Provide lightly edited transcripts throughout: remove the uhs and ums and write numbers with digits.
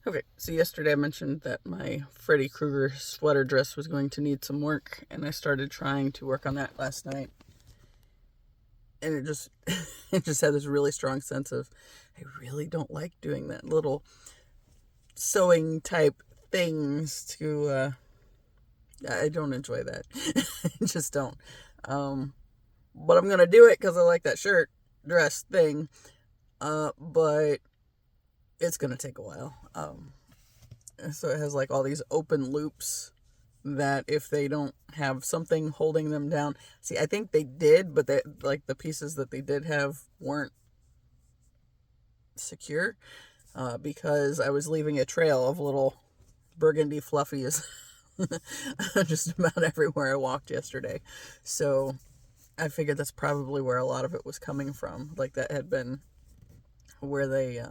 Okay, so yesterday I mentioned that my Freddy Krueger sweater dress was going to need some work, and I started trying to work on that last night. And it just it just had this really strong sense of I really don't like doing that little sewing type things to I don't enjoy that. I just don't. Um but I'm gonna do it because I like that shirt dress thing. But it's gonna take a while. So it has like all these open loops that if they don't have something holding them down. See, I think they did, but they, like, the pieces that they did have weren't secure, because I was leaving a trail of little burgundy fluffies just about everywhere I walked yesterday. So I figured that's probably where a lot of it was coming from. Like, that had been where they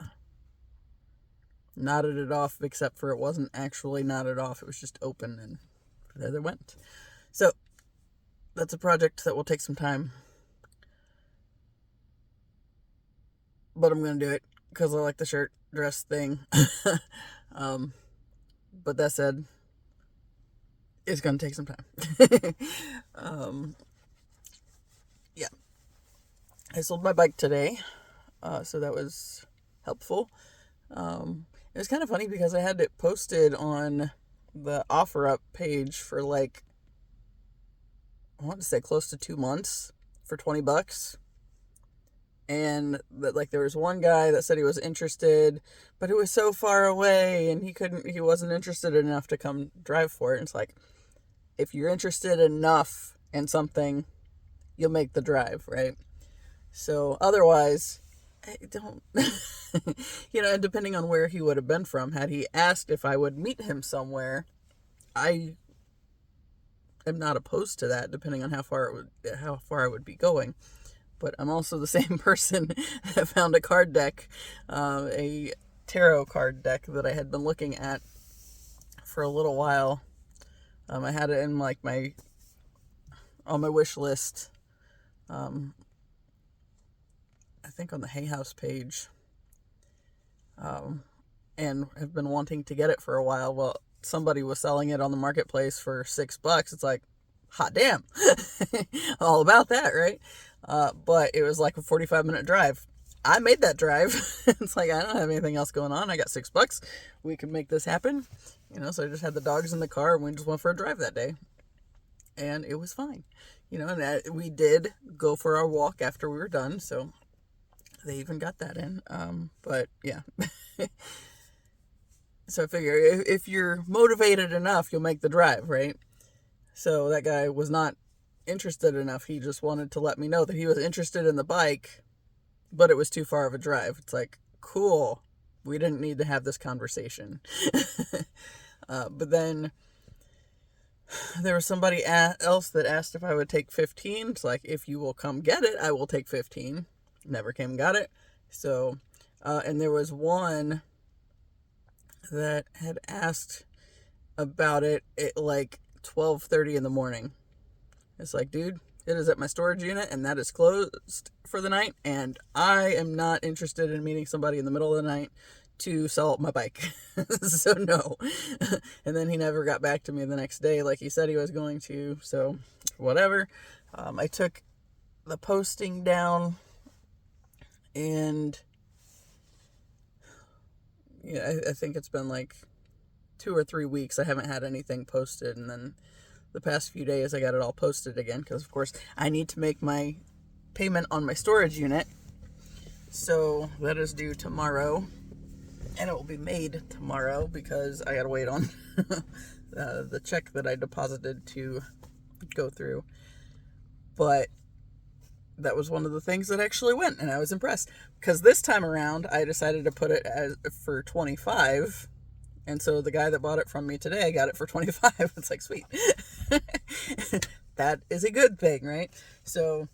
knotted it off, except for it wasn't actually knotted off. It was just open, and there they went. So that's a project that will take some time, but I'm going to do it because I like the shirt dress thing. But that said, it's going to take some time. Yeah. I sold my bike today, so that was helpful. It was kind of funny because I had it posted on the OfferUp page for like, I want to say close to 2 months for $20. And that, like, there was one guy that said he was interested, but it was so far away and he wasn't interested enough to come drive for it. And it's like, if you're interested enough in something, you'll make the drive, right? So otherwise, I don't, and depending on where he would have been from, had he asked if I would meet him somewhere, I am not opposed to that, depending on how far I would be going. But I'm also the same person that found a card deck, a tarot card deck that I had been looking at for a little while. I had it in like on my wish list. I think on the Hay House page, and have been wanting to get it for a while. Well, somebody was selling it on the marketplace for $6. It's like, hot damn. All about that, right? But it was like a 45-minute drive. I made that drive. It's like, I don't have anything else going on. I got $6. We can make this happen. So I just had the dogs in the car and we just went for a drive that day. And it was fine. And we did go for our walk after we were done. So they even got that in. But yeah. So I figure if you're motivated enough, you'll make the drive, right? So that guy was not interested enough. He just wanted to let me know that he was interested in the bike, but it was too far of a drive. It's like, cool. We didn't need to have this conversation. But then there was somebody else that asked if I would take 15. It's like, if you will come get it, I will take 15. Never came and got it. So, and there was one that had asked about it at like 12:30 in the morning. It's like, dude, it is at my storage unit and that is closed for the night, and I am not interested in meeting somebody in the middle of the night to sell my bike. So no. And then he never got back to me the next day like he said he was going to. So whatever. I took the posting down, and I think it's been like 2 or 3 weeks I haven't had anything posted, and then the past few days I got it all posted again because, of course, I need to make my payment on my storage unit. So that is due tomorrow, and it will be made tomorrow because I got to wait on the check that I deposited to go through. But that was one of the things that actually went, and I was impressed because this time around I decided to put it for 25. And so the guy that bought it from me today got it for 25. It's like, sweet. That is a good thing, right? So,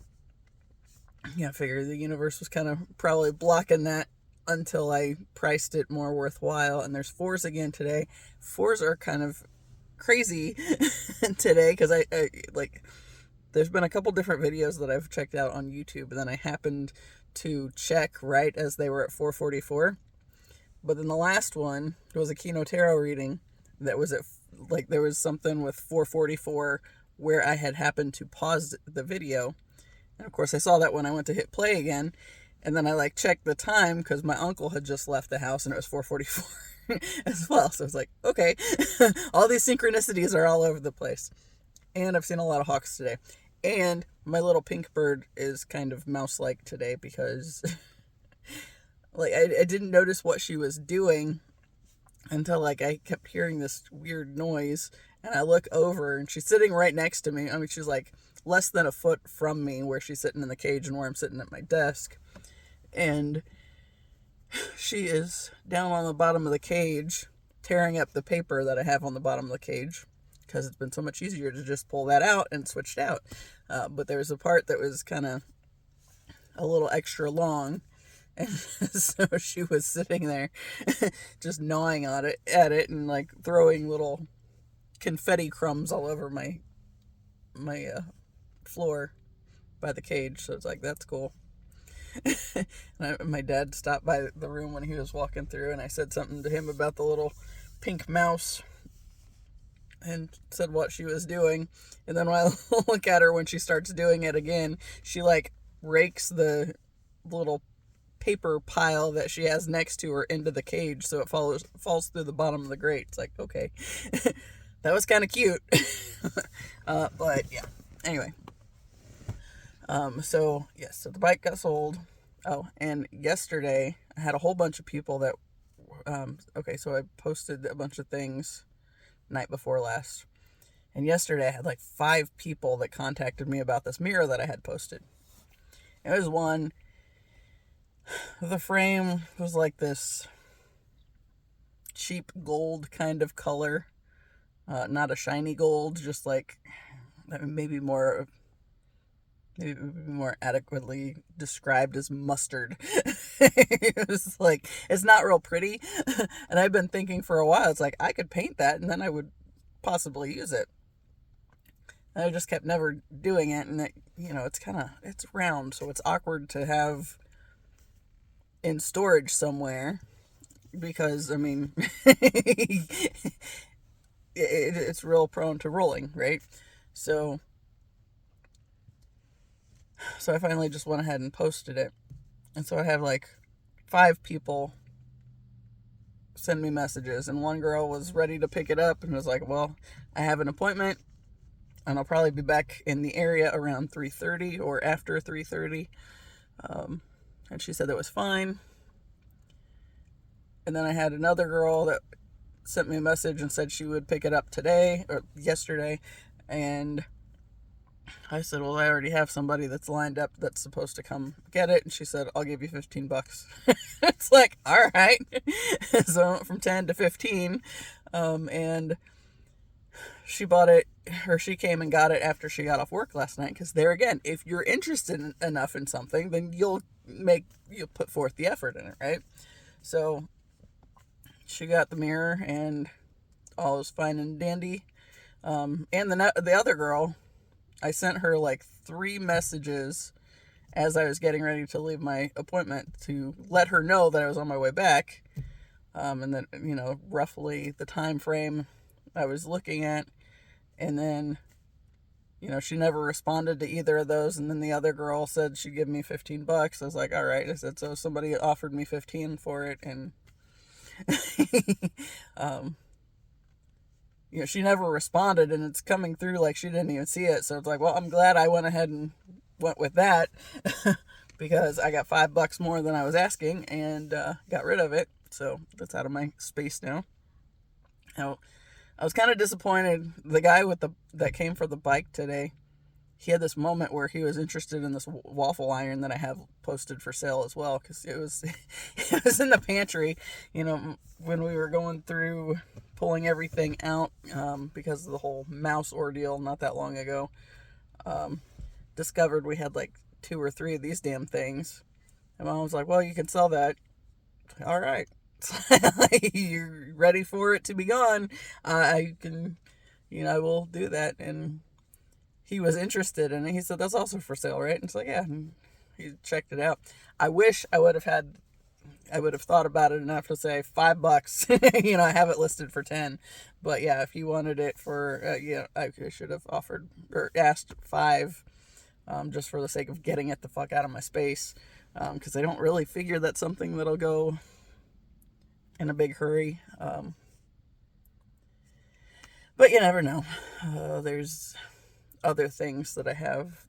I figure the universe was kind of probably blocking that until I priced it more worthwhile. And there's 4s again today. 4s are kind of crazy today because I there's been a couple different videos that I've checked out on YouTube, and then I happened to check right as they were at 444. But then the last one was a Kino Tarot reading that was at, like, there was something with 444 where I had happened to pause the video. And of course I saw that when I went to hit play again. And then I like checked the time because my uncle had just left the house and it was 444 as well. So I was like, okay, all these synchronicities are all over the place. And I've seen a lot of hawks today. And my little pink bird is kind of mouse-like today because like I didn't notice what she was doing until like I kept hearing this weird noise. And I look over and she's sitting right next to me. I mean, she's like less than a foot from me where she's sitting in the cage and where I'm sitting at my desk. And she is down on the bottom of the cage tearing up the paper that I have on the bottom of the cage because it's been so much easier to just pull that out and switch it out. But there was a part that was kind of a little extra long. And so she was sitting there just gnawing at it and like throwing little confetti crumbs all over my floor by the cage. So it's like, that's cool. My dad stopped by the room when he was walking through, and I said something to him about the little pink mouse and said what she was doing. And then when I look at her when she starts doing it again, she like rakes the little paper pile that she has next to her into the cage so it falls through the bottom of the grate. It's like, okay. That was kind of cute. But yeah, anyway. So the bike got sold. Oh, and yesterday I had a whole bunch of people that, so I posted a bunch of things night before last. And yesterday I had like 5 people that contacted me about this mirror that I had posted. It was one, the frame was like this cheap gold kind of color. Not a shiny gold, just like maybe more adequately described as mustard. It was like, it's not real pretty. And I've been thinking for a while, it's like, I could paint that and then I would possibly use it. And I just kept never doing it. And it's round, so it's awkward to have in storage somewhere because, I mean, it's real prone to rolling, right? So I finally just went ahead and posted it. And so I have like 5 people send me messages. And one girl was ready to pick it up and was like, well, I have an appointment and I'll probably be back in the area around 3:30 or after 3:30. And she said that was fine. And then I had another girl that sent me a message and said she would pick it up today or yesterday. And I said, well, I already have somebody that's lined up that's supposed to come get it. And she said, I'll give you $15. It's like, all right. So I went from 10 to 15. And she bought it, or she came and got it after she got off work last night. Because there again, if you're interested enough in something, then you'll put forth the effort in it, right? So she got the mirror and all was fine and dandy. And the other girl, I sent her like 3 messages as I was getting ready to leave my appointment to let her know that I was on my way back. And then, roughly the time frame I was looking at. And then, she never responded to either of those. And then the other girl said she'd give me $15. I was like, all right. I said, so somebody offered me 15 for it. And, she never responded, and it's coming through like she didn't even see it. So it's like, well, I'm glad I went ahead and went with that because I got $5 more than I was asking and got rid of it. So that's out of my space now. Now, I was kind of disappointed. The guy that came for the bike today, he had this moment where he was interested in this waffle iron that I have posted for sale as well, because it was in the pantry, when we were going through pulling everything out because of the whole mouse ordeal not that long ago. Discovered we had like 2 or 3 of these damn things. And Mom was like, well, you can sell that. All right. You're ready for it to be gone. I can, I will do that. And he was interested in it. He said, that's also for sale, right? And it's like, yeah. And he checked it out. I wish I would have had I would have thought about it enough to say $5. You know, I have it listed for 10. But yeah, if you wanted it for, I should have offered or asked 5, just for the sake of getting it the fuck out of my space. Because I don't really figure that's something that'll go in a big hurry. But you never know. There's other things that I have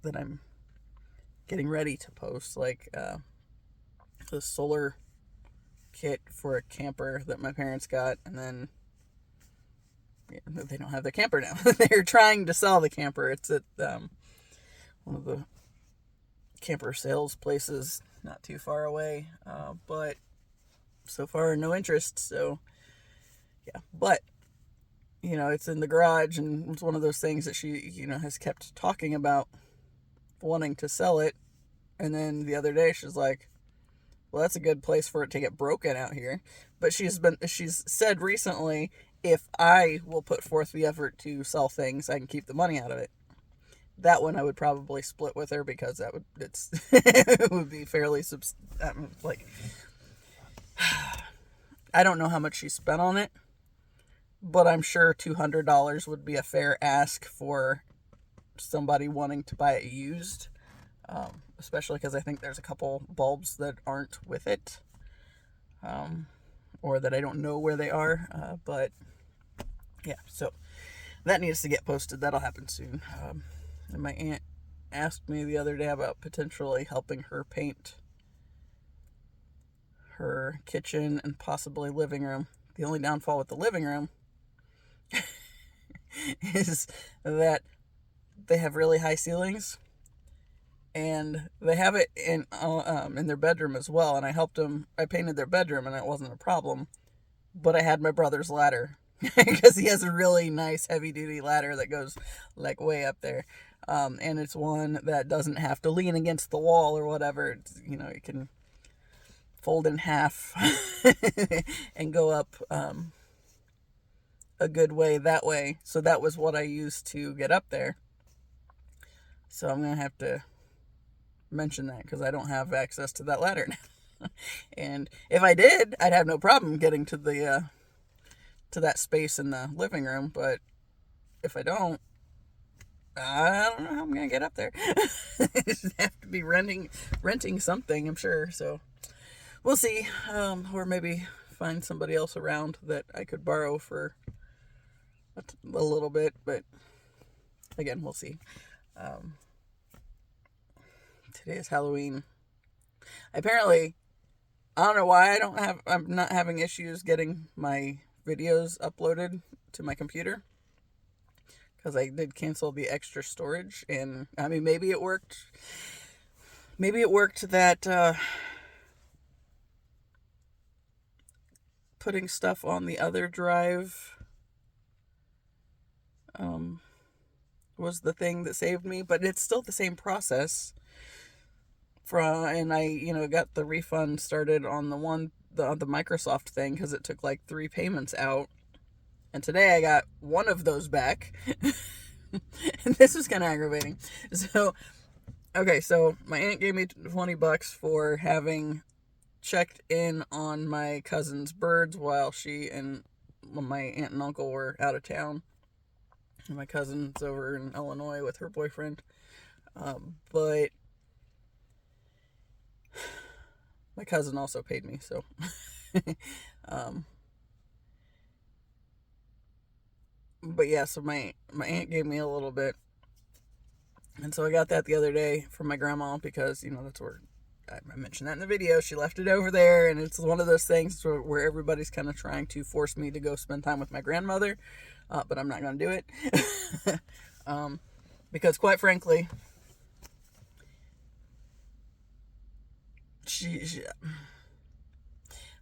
that I'm getting ready to post, like the solar kit for a camper that my parents got, and then they don't have their camper now. They're trying to sell the camper. It's at one of the camper sales places not too far away, but so far no interest. So yeah, but you know, it's in the garage, and it's one of those things that she, you know, has kept talking about wanting to sell it. And then the other day she's like, well, that's a good place for it to get broken out here. But she's said recently, if I will put forth the effort to sell things, I can keep the money out of it. That one I would probably split with her, because it would be fairly like, I don't know how much she spent on it, but I'm sure $200 would be a fair ask for somebody wanting to buy it used. Especially because I think there's a couple bulbs that aren't with it, or that I don't know where they are. But yeah, so that needs to get posted. That'll happen soon. And my aunt asked me the other day about potentially helping her paint her kitchen and possibly living room. The only downfall with the living room is that they have really high ceilings, and they have it in their bedroom as well. And I painted their bedroom, and it wasn't a problem, but I had my brother's ladder because he has a really nice heavy duty ladder that goes like way up there. And it's one that doesn't have to lean against the wall or whatever. It's, you know, it can fold in half and go up a good way that way. So that was what I used to get up there. So I'm going to have to mention that, because I don't have access to that ladder now. And if I did, I'd have no problem getting to that space in the living room. But if I don't know how I'm going to get up there. I just have to be renting something, I'm sure. So we'll see. Or maybe find somebody else around that I could borrow for a little bit. But again, we'll see. Today is Halloween. Apparently, I don't know why I'm not having issues getting my videos uploaded to my computer, because I did cancel the extra storage. And I mean, maybe it worked that putting stuff on the other drive was the thing that saved me, but it's still the same process. And I, you know, got the refund started on the Microsoft thing, because it took like 3 payments out. And today I got one of those back. And this was kind of aggravating. So, okay, so my aunt gave me $20 for having checked in on my cousin's birds while my aunt and uncle were out of town. And my cousin's over in Illinois with her boyfriend. But my cousin also paid me, so but yeah, so my aunt gave me a little bit, and so I got that the other day from my grandma, because, you know, that's where I mentioned that in the video. She left it over there, and it's one of those things where everybody's kind of trying to force me to go spend time with my grandmother, but I'm not going to do it. Because quite frankly,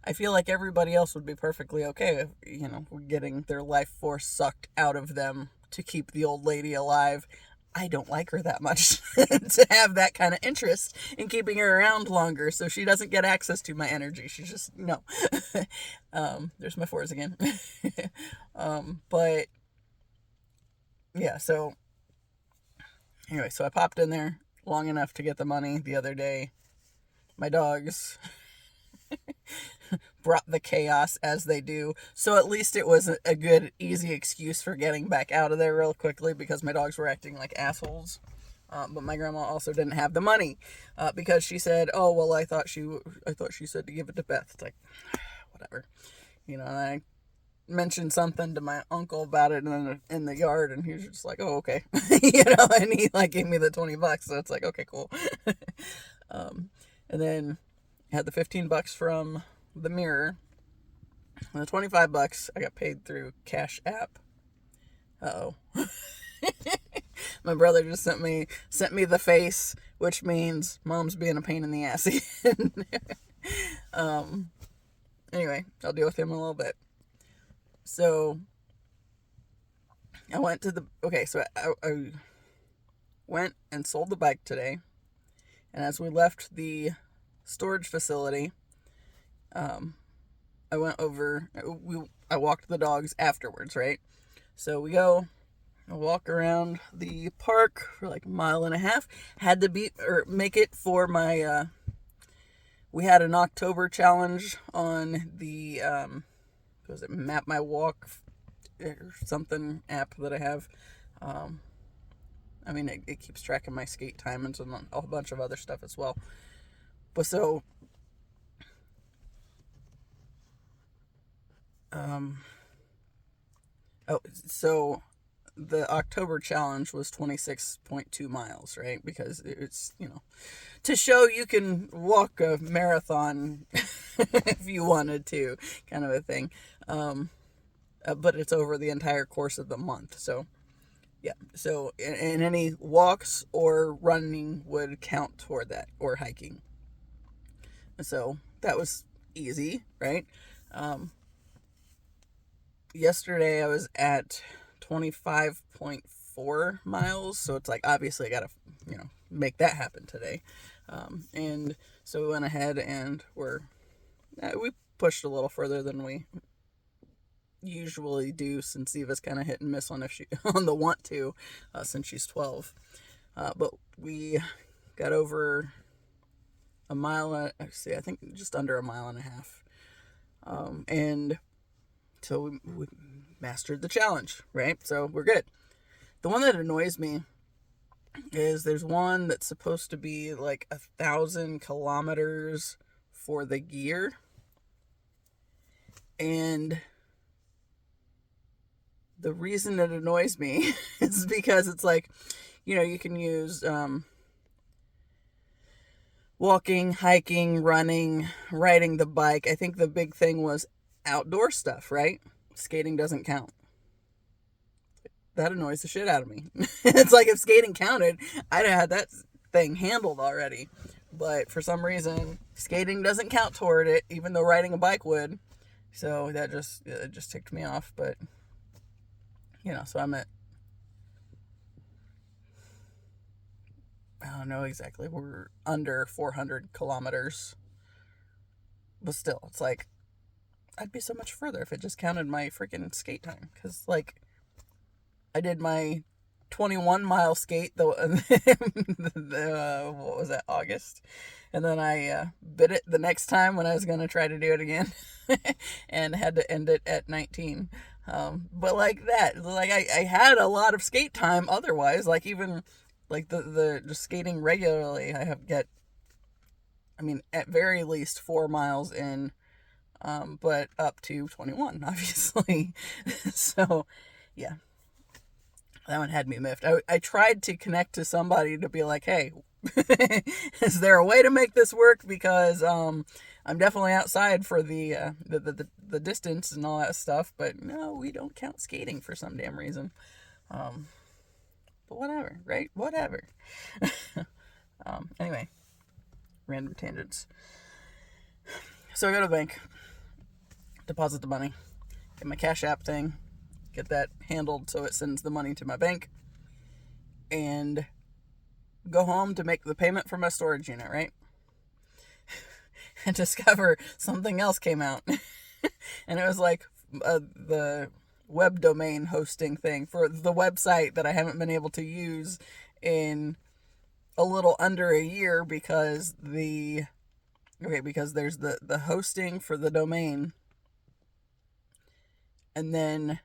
I feel like everybody else would be perfectly okay with, you know, getting their life force sucked out of them to keep the old lady alive. I don't like her that much to have that kind of interest in keeping her around longer, so she doesn't get access to my energy. She's just, no. There's my 4s again. But yeah, so anyway, so I popped in there long enough to get the money the other day. My dogs brought the chaos as they do. So at least it was a good, easy excuse for getting back out of there real quickly because my dogs were acting like assholes. But my grandma also didn't have the money because she said, "Oh well, I thought she said to give it to Beth." It's like, whatever, And I mentioned something to my uncle about it in the yard, and he was just like, "Oh, okay," And he like gave me the $20, so it's like, okay, cool. And then had the $15 from the mirror, and the $25 I got paid through Cash App. Uh-oh. My brother just sent me the face, which means mom's being a pain in the ass again. Anyway, I'll deal with him in a little bit. So I went to I went and sold the bike today, and as we left the storage facility, I went over. I walked the dogs afterwards, right? So we go. I walk around the park for like a mile and a half. Had to make it for my. We had an October challenge on the was it MapMyWalk or something app that I have. I mean, it keeps track of my skate time and a bunch of other stuff as well. But so. So the October challenge was 26.2 miles, right? Because it's, to show you can walk a marathon if you wanted to, kind of a thing. But it's over the entire course of the month. So, yeah. So, and any walks or running would count toward that, or hiking. So that was easy, right? Yesterday I was at 25.4 miles, so it's like, obviously I gotta, make that happen today. And so we went ahead and we pushed a little further than we usually do, since Eva's kind of hit and miss on on the want to, since she's 12. But we got over a mile, I think just under a mile and a half. And so we mastered the challenge, right? So we're good. The one that annoys me is there's one that's supposed to be like 1,000 kilometers for the gear. And the reason it annoys me is because it's like, you can use walking, hiking, running, riding the bike. I think the big thing was outdoor stuff, right? Skating doesn't count. That annoys the shit out of me. It's like, if skating counted, I'd have had that thing handled already. But for some reason, skating doesn't count toward it, even though riding a bike would. So that just ticked me off. But, so I'm at, I don't know exactly, we're under 400 kilometers. But still, it's like, I'd be so much further if it just counted my freaking skate time. Because, like, I did my 21-mile skate, what was that, August? And then I bit it the next time when I was going to try to do it again. And had to end it at 19. But like that, like I had a lot of skate time otherwise. Like, even like the just skating regularly, at very least 4 miles in. But up to 21, obviously. So, yeah, that one had me miffed. I tried to connect to somebody to be like, hey, is there a way to make this work? Because I'm definitely outside for the distance and all that stuff. But no, we don't count skating for some damn reason. But whatever, right? Whatever. Anyway, random tangents. So I go to the bank, deposit the money, get my Cash App thing, get that handled so it sends the money to my bank, and go home to make the payment for my storage unit, right? And discover something else came out. And it was like the web domain hosting thing for the website that I haven't been able to use in a little under a year because the Okay, because there's the hosting for the domain, and then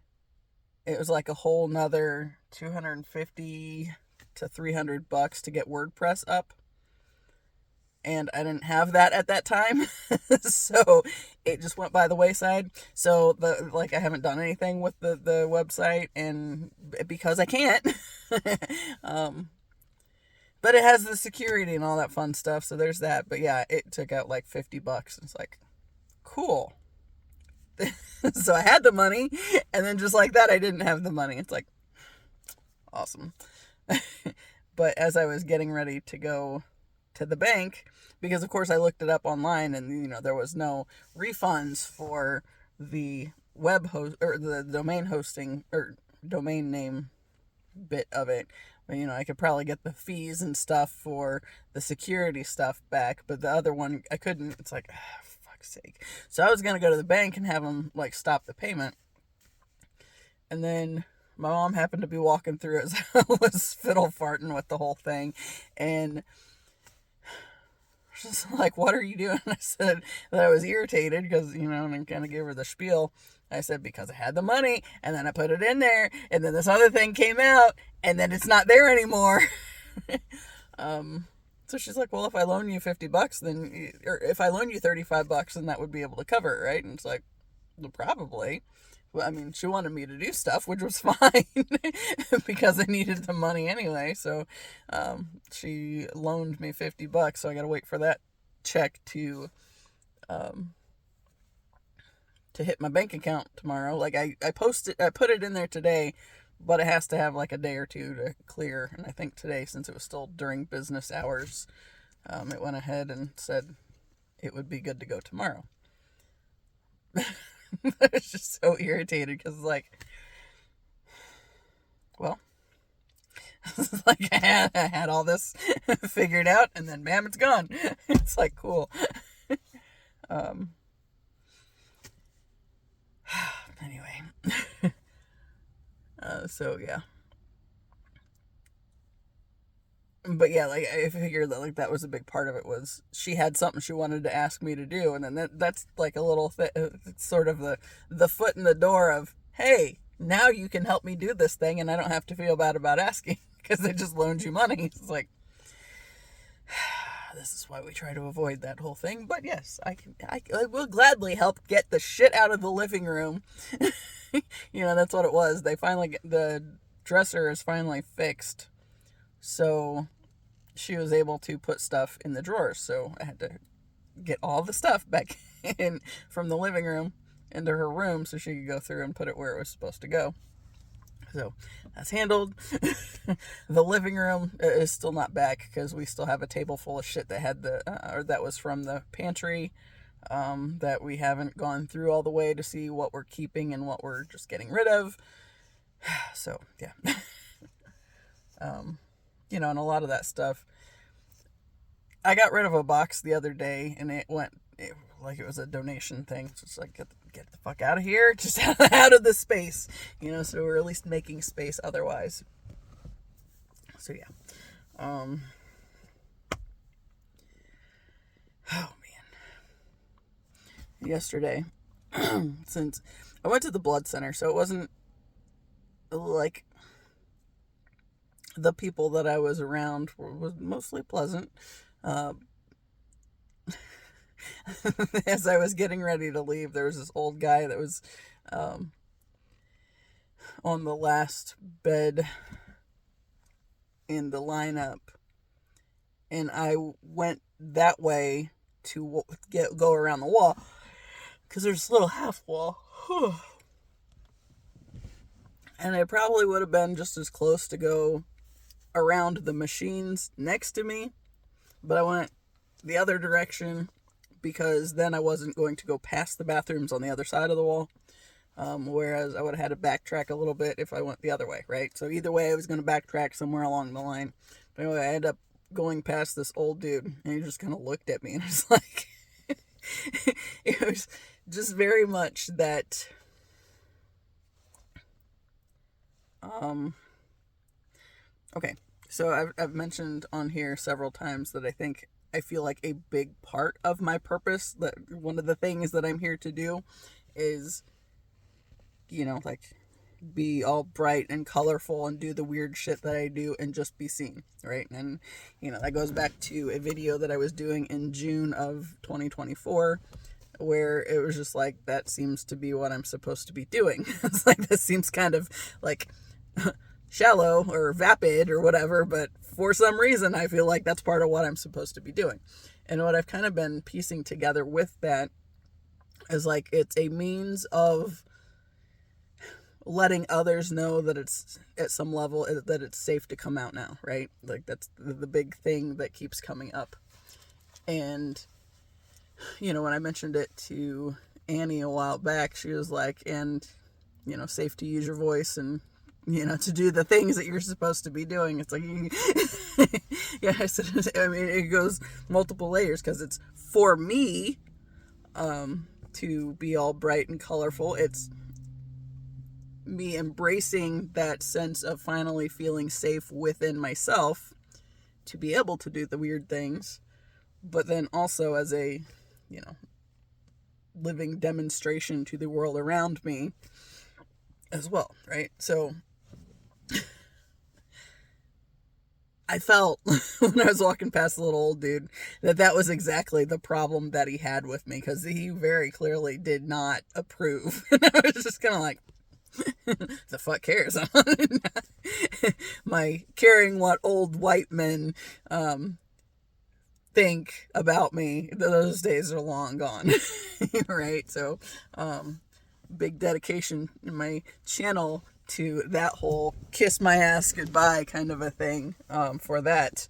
it was like a whole nother 250 to $300 to get WordPress up. And I didn't have that at that time. So it just went by the wayside. So I haven't done anything with the website, and because I can't. But it has the security and all that fun stuff, so there's that. But yeah, it took out like $50. It's like, cool. So I had the money, and then just like that, I didn't have the money. It's like, awesome. But as I was getting ready to go to the bank, because of course I looked it up online, and there was no refunds for the web host or the domain hosting or domain name bit of it. But I could probably get the fees and stuff for the security stuff back, but the other one I couldn't. It's like, fuck's sake. So I was gonna go to the bank and have them like stop the payment, and then my mom happened to be walking through as I was fiddle farting with the whole thing, and she's like, what are you doing? I said that I was irritated because, and I kind of gave her the spiel. I said, because I had the money, and then I put it in there, and then this other thing came out, and then it's not there anymore. So she's like, well, if I loan you $50, then, or if I loan you $35, then that would be able to cover it, right? And it's like, well, probably. Well, I mean, she wanted me to do stuff, which was fine because I needed the money anyway. So she loaned me $50, so I got to wait for that check to hit my bank account tomorrow. Like I put it in there today, but it has to have like a day or two to clear. And I think today, since it was still during business hours, it went ahead and said it would be good to go tomorrow. I was just so irritated because, like, well, like I had all this figured out, and then bam, it's gone. It's like, cool. Anyway, so yeah. But yeah, like I figured that like that was a big part of it, was she had something she wanted to ask me to do, and then that's like a little sort of the foot in the door of, hey, now you can help me do this thing, and I don't have to feel bad about asking because they just loaned you money. It's like, this is why we try to avoid that whole thing. But yes, I will gladly help get the shit out of the living room. That's what it was. The dresser is finally fixed, so she was able to put stuff in the drawers. So I had to get all the stuff back in from the living room into her room so she could go through and put it where it was supposed to go. So that's handled. The living room is still not back because we still have a table full of shit that had that was from the pantry, that we haven't gone through all the way to see what we're keeping and what we're just getting rid of. So yeah. And a lot of that stuff. I got rid of a box the other day, and it like it was a donation thing. So it's like, get the fuck out of here, just out of the space, so we're at least making space otherwise. So yeah. Oh man. Yesterday, since I went to the blood center, so it wasn't like the people that I was around was mostly pleasant. As I was getting ready to leave, there was this old guy that was on the last bed in the lineup, and I went that way to go around the wall because there's this little half wall. And I probably would have been just as close to go around the machines next to me, but I went the other direction because then I wasn't going to go past the bathrooms on the other side of the wall, whereas I would have had to backtrack a little bit if I went the other way, right? So either way, I was going to backtrack somewhere along the line. But anyway, I ended up going past this old dude, and he just kind of looked at me, and it was like, it was just very much that, okay, so I've mentioned on here several times that I think I feel like a big part of my purpose, that one of the things that I'm here to do is, like be all bright and colorful and do the weird shit that I do and just be seen, right? And, that goes back to a video that I was doing in June of 2024 where it was just like, that seems to be what I'm supposed to be doing. It's like, this seems kind of like shallow or vapid or whatever, but for some reason I feel like that's part of what I'm supposed to be doing. And what I've kind of been piecing together with that is like, it's a means of letting others know that it's at some level that it's safe to come out now, right? Like, that's the big thing that keeps coming up. And when I mentioned it to Annie a while back, she was like, and safe to use your voice and to do the things that you're supposed to be doing. It's like, yeah, I mean, it goes multiple layers, because it's for me to be all bright and colorful. It's me embracing that sense of finally feeling safe within myself to be able to do the weird things, but then also as a, living demonstration to the world around me as well, right? So I felt when I was walking past the little old dude that was exactly the problem that he had with me, because he very clearly did not approve. And I was just kind of like, the fuck cares? My caring what old white men think about me, those days are long gone. Right? So big dedication in my channel to that whole kiss my ass goodbye kind of a thing for that.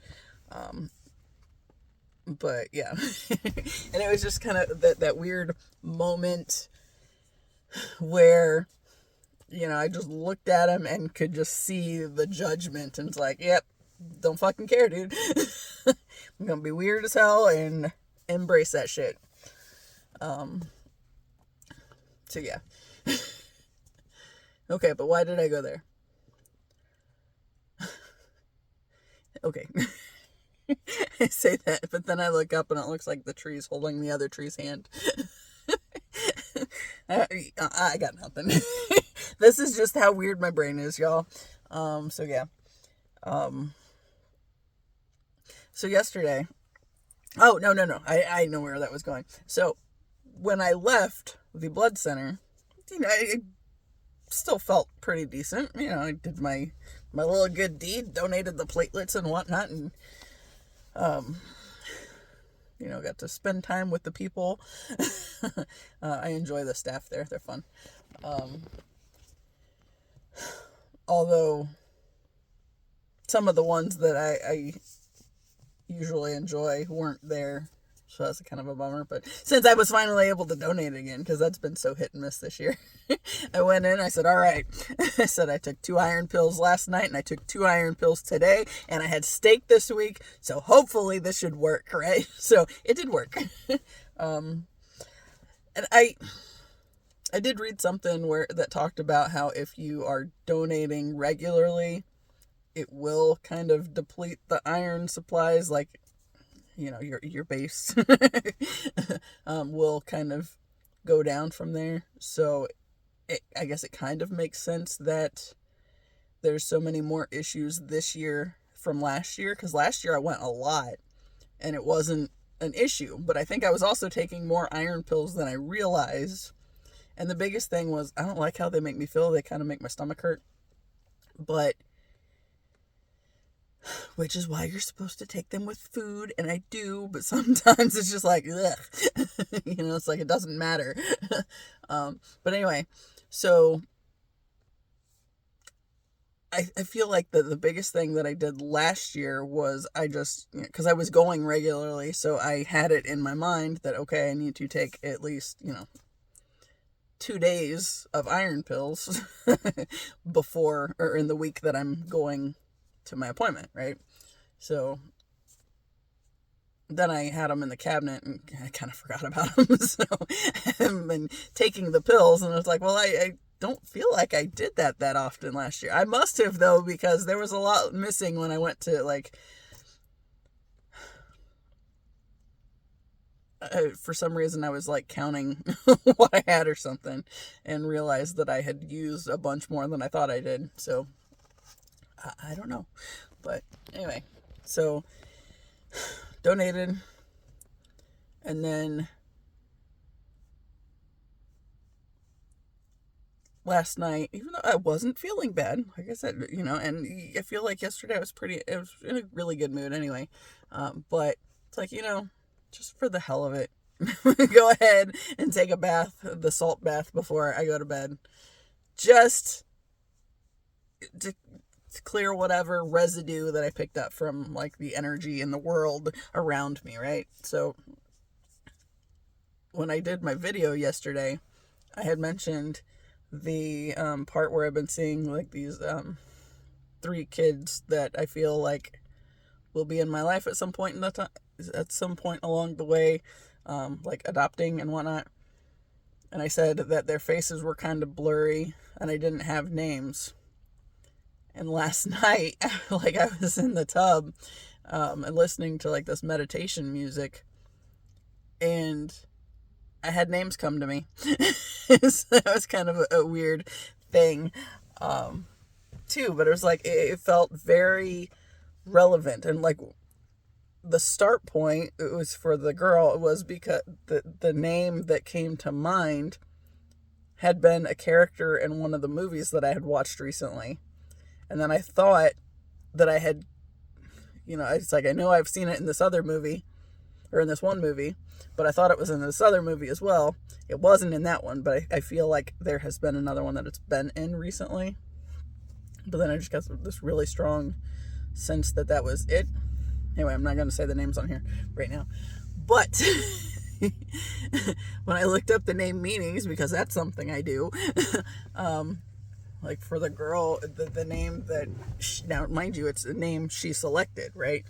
But yeah. And it was just kind of that weird moment where I just looked at him and could just see the judgment, and it's like, yep, don't fucking care, dude. I'm gonna be weird as hell and embrace that shit. So yeah. Okay, but why did I go there? Okay. I say that, but then I look up and it looks like the tree's holding the other tree's hand. I got nothing. This is just how weird my brain is, y'all. So yeah. So yesterday, oh, no. I know where that was going. So when I left the blood center, I still felt pretty decent. I did my little good deed, donated the platelets and whatnot, and, got to spend time with the people. I enjoy the staff there. They're fun. Although some of the ones that I usually enjoy weren't there, so that's kind of a bummer. But since I was finally able to donate again, because that's been so hit and miss this year, I went in, I said, all right. I said I took 2 iron pills last night, and I took 2 iron pills today, and I had steak this week, so hopefully this should work, right? So it did work. And I did read something that talked about how if you are donating regularly, it will kind of deplete the iron supplies, like, your base will kind of go down from there. So I guess it kind of makes sense that there's so many more issues this year from last year, because last year I went a lot and it wasn't an issue, but I think I was also taking more iron pills than I realized. And the biggest thing was, I don't like how they make me feel. They kind of make my stomach hurt. But, which is why you're supposed to take them with food, and I do, but sometimes it's just like, ugh. It's like, it doesn't matter. But anyway, so I feel like the biggest thing that I did last year was I just, because I was going regularly, so I had it in my mind that, okay, I need to take at least, 2 days of iron pills before, or in the week that I'm going to my appointment, right? So then I had them in the cabinet and I kind of forgot about them. So I've been taking the pills, and it's like, well, I don't feel like I did that often last year. I must have, though, because there was a lot missing when I went to, like, for some reason I was like counting what I had or something and realized that I had used a bunch more than I thought I did. So I don't know. But anyway, so donated, and then last night, even though I wasn't feeling bad, like I said, and I feel like yesterday I was in a really good mood anyway. But it's like, just for the hell of it, go ahead and take a bath, the salt bath before I go to bed. Just to clear whatever residue that I picked up from like the energy in the world around me, right? So when I did my video yesterday, I had mentioned the part where I've been seeing like these 3 kids that I feel like will be in my life at some point at some point along the way, like adopting and whatnot. And I said that their faces were kind of blurry and I didn't have names. And last night, like I was in the tub and listening to like this meditation music, and I had names come to me. So that was kind of a weird thing too, but it was like it felt very relevant. And like the start point, it was for the girl, it was because the name that came to mind had been a character in one of the movies that I had watched recently. And then I thought that I had, it's like, I know I've seen it in this other movie, or in this one movie, but I thought it was in this other movie as well. It wasn't in that one, but I feel like there has been another one that it's been in recently. But then I just got this really strong sense that was it. Anyway, I'm not going to say the names on here right now. But when I looked up the name meanings, because that's something I do, like for the girl, the name that, now mind you, it's the name she selected, right?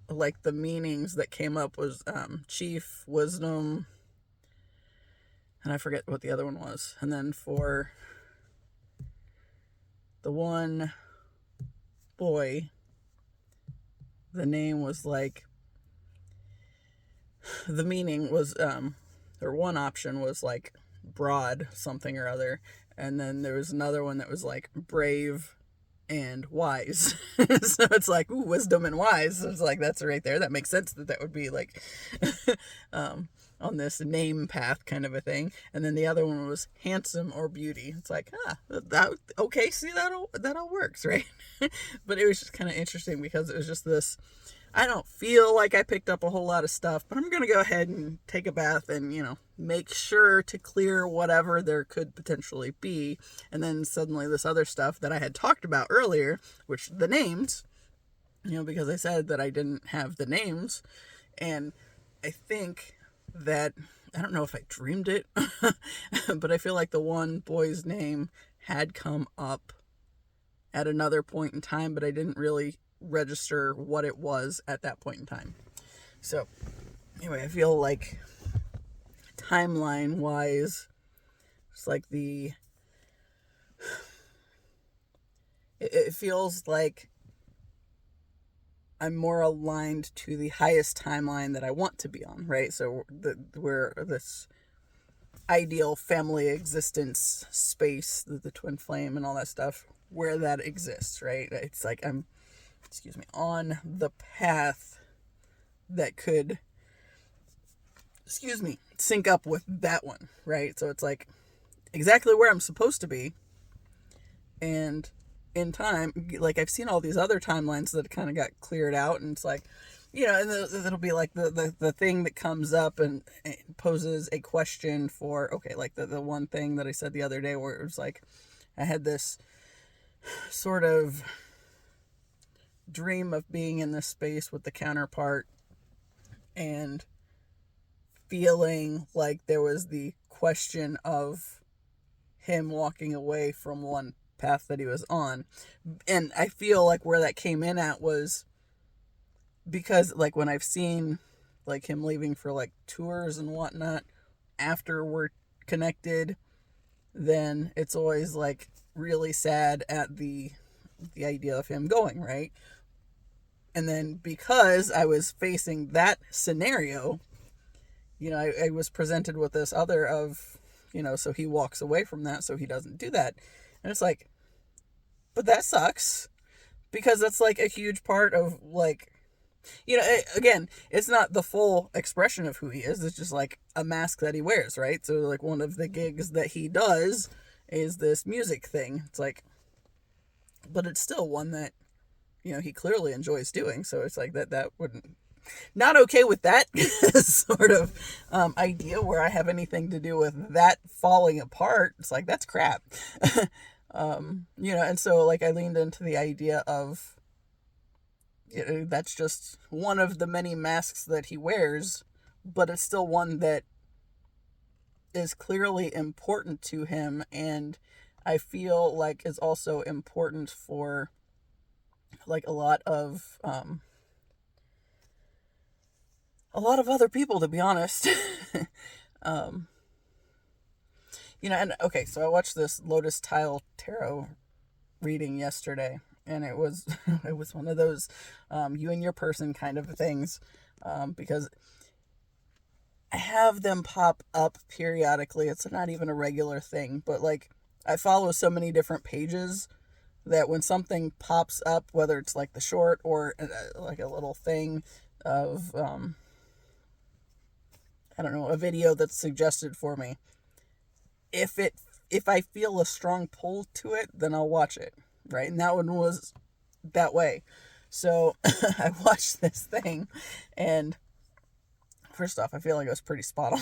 Like the meanings that came up was chief, wisdom, and I forget what the other one was. And then for the one boy, the name was like, the meaning was, or one option was like broad something or other, and then there was another one that was like brave and wise. So it's like, ooh, wisdom and wise. So it's like, that's right there, that makes sense that would be like on this name path kind of a thing. And then the other one was handsome or beauty. It's like, that okay, see, that all works, right? But it was just kind of interesting because it was just this, I don't feel like I picked up a whole lot of stuff, but I'm going to go ahead and take a bath and, make sure to clear whatever there could potentially be. And then suddenly this other stuff that I had talked about earlier, which the names, because I said that I didn't have the names. And I think that, I don't know if I dreamed it, but I feel like the one boy's name had come up at another point in time, but I didn't really register what it was at that point in time. So anyway, I feel like timeline wise, it's like it feels like I'm more aligned to the highest timeline that I want to be on, right? So we're this ideal family existence space, the twin flame and all that stuff, where that exists, right? It's like I'm on the path that could, sync up with that one, right? So it's like exactly where I'm supposed to be. And in time, like I've seen all these other timelines that kind of got cleared out, and it's like, and it'll be like the thing that comes up and poses a question for, okay, like the one thing that I said the other day where it was like, I had this sort of dream of being in this space with the counterpart and feeling like there was the question of him walking away from one path that he was on. And I feel like where that came in at was because like when I've seen like him leaving for like tours and whatnot after we're connected, then it's always like really sad at the idea of him going, right? And then because I was facing that scenario, I was presented with this other of, so he walks away from that so he doesn't do that. And it's like, but that sucks, because that's like a huge part of like, again, it's not the full expression of who he is. It's just like a mask that he wears, right? So like one of the gigs that he does is this music thing. It's like, but it's still one that, he clearly enjoys doing. So it's like that wouldn't, not okay with that sort of idea where I have anything to do with that falling apart. It's like, that's crap. And so like I leaned into the idea of, that's just one of the many masks that he wears, but it's still one that is clearly important to him, and I feel like is also important for like a lot of other people, to be honest. And okay, so I watched this Lotus Tile Tarot reading yesterday, and it was it was one of those you and your person kind of things, because I have them pop up periodically. It's not even a regular thing, but like I follow so many different pages that when something pops up, whether it's like the short or like a little thing of I don't know, a video that's suggested for me, if I feel a strong pull to it, then I'll watch it, right? And that one was that way. So I watched this thing, and first off, I feel like it was pretty spot on.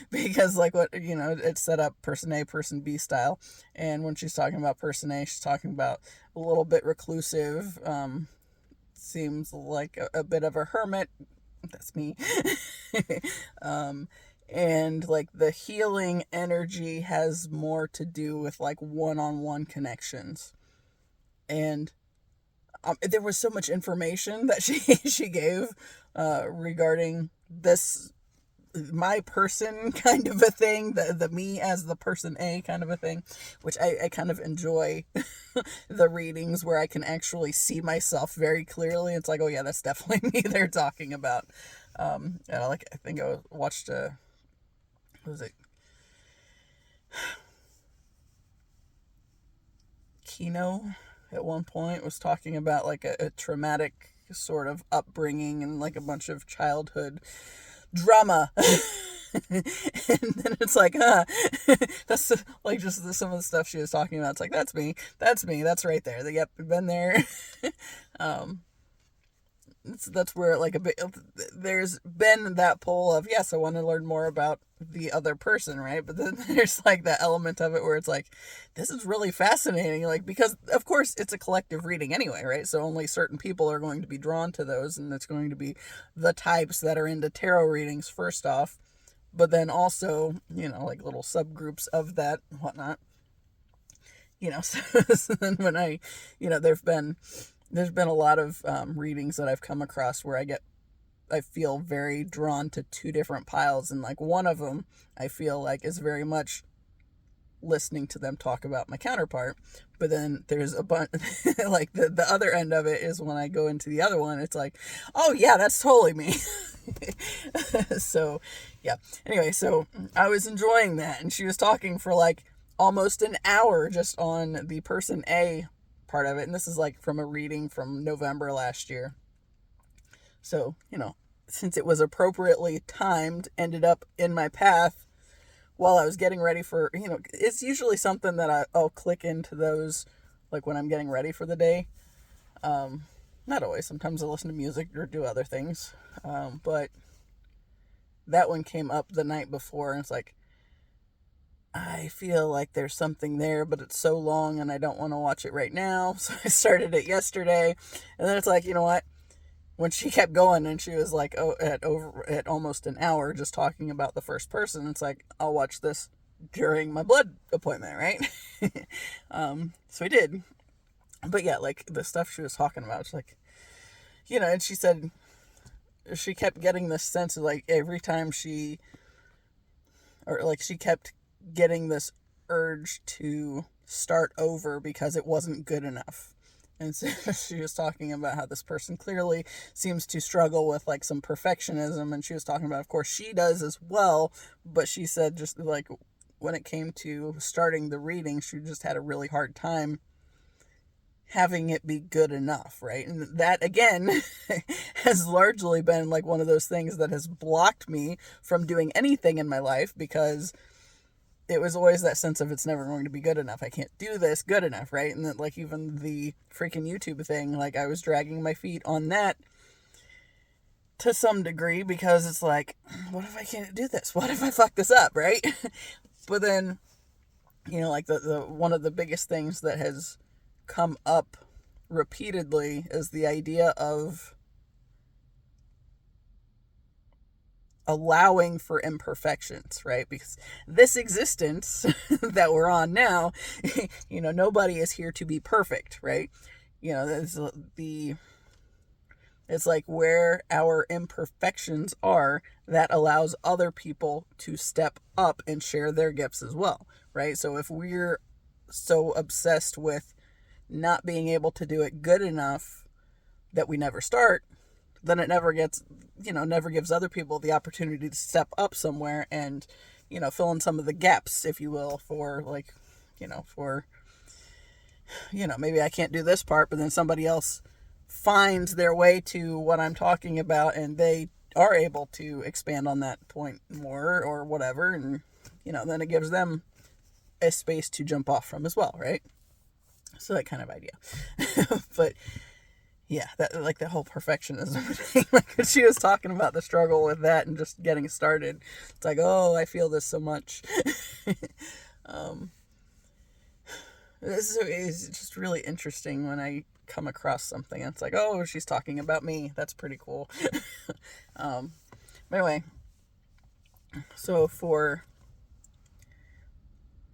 Because like what, it's set up person A, person B style. And when she's talking about person A, she's talking about a little bit reclusive, seems like a bit of a hermit. That's me. And like the healing energy has more to do with like one-on-one connections. And there was so much information that she gave regarding this, my person kind of a thing, the me as the person A kind of a thing, which I kind of enjoy the readings where I can actually see myself very clearly. It's like, oh yeah, that's definitely me they're talking about. And I think I watched what was it? Kino at one point was talking about like a traumatic sort of upbringing and like a bunch of childhood drama. And then it's like, that's like just some of the stuff she was talking about. It's like, that's me, that's right there. Yep, been there. That's where like a bit there's been that pull of, yes, I want to learn more about the other person, right? But then there's like that element of it where it's like, this is really fascinating, like, because of course it's a collective reading anyway, right? So only certain people are going to be drawn to those, and it's going to be the types that are into tarot readings first off, but then also, like little subgroups of that and whatnot, so then when I, there's been a lot of readings that I've come across where I feel very drawn to two different piles, and like one of them I feel like is very much listening to them talk about my counterpart, but then there's a bunch like the other end of it is when I go into the other one, it's like, oh yeah, that's totally me. So yeah, anyway, so I was enjoying that, and she was talking for like almost an hour just on the person A part of it, and this is like from a reading from November last year. So, since it was appropriately timed, ended up in my path while I was getting ready for, it's usually something that I'll click into those like when I'm getting ready for the day. Not always. Sometimes I listen to music or do other things. But that one came up the night before, and it's like, I feel like there's something there, but it's so long and I don't want to watch it right now. So I started it yesterday, and then it's like, you know what? When she kept going and she was like, at almost an hour just talking about the first person, it's like, I'll watch this during my blood appointment, right? So I did. But yeah, like the stuff she was talking about, it's like, and she said she kept getting this sense of like every time she kept getting this urge to start over because it wasn't good enough. And so she was talking about how this person clearly seems to struggle with like some perfectionism. And she was talking about, of course, she does as well. But she said just like when it came to starting the reading, she just had a really hard time having it be good enough, right? And that, again, has largely been like one of those things that has blocked me from doing anything in my life, because it was always that sense of it's never going to be good enough. I can't do this good enough, right? And that, like, even the freaking YouTube thing, like, I was dragging my feet on that to some degree, because it's like, what if I can't do this? What if I fuck this up, right? But then, you know, like, the one of the biggest things that has come up repeatedly is the idea of allowing for imperfections, right? Because this existence that we're on now, you know, nobody is here to be perfect, right? You know, it's like where our imperfections are, that allows other people to step up and share their gifts as well, right? So if we're so obsessed with not being able to do it good enough that we never start, then it never gets, you know, never gives other people the opportunity to step up somewhere and, you know, fill in some of the gaps, if you will, for like, you know, maybe I can't do this part, but then somebody else finds their way to what I'm talking about and they are able to expand on that point more or whatever. And, you know, then it gives them a space to jump off from as well, right? So that kind of idea. But yeah, that, like, the whole perfectionism thing, like she was talking about the struggle with that and just getting started. It's like, oh, I feel this so much. This is just really interesting when I come across something and it's like, oh, she's talking about me. That's pretty cool. Anyway, so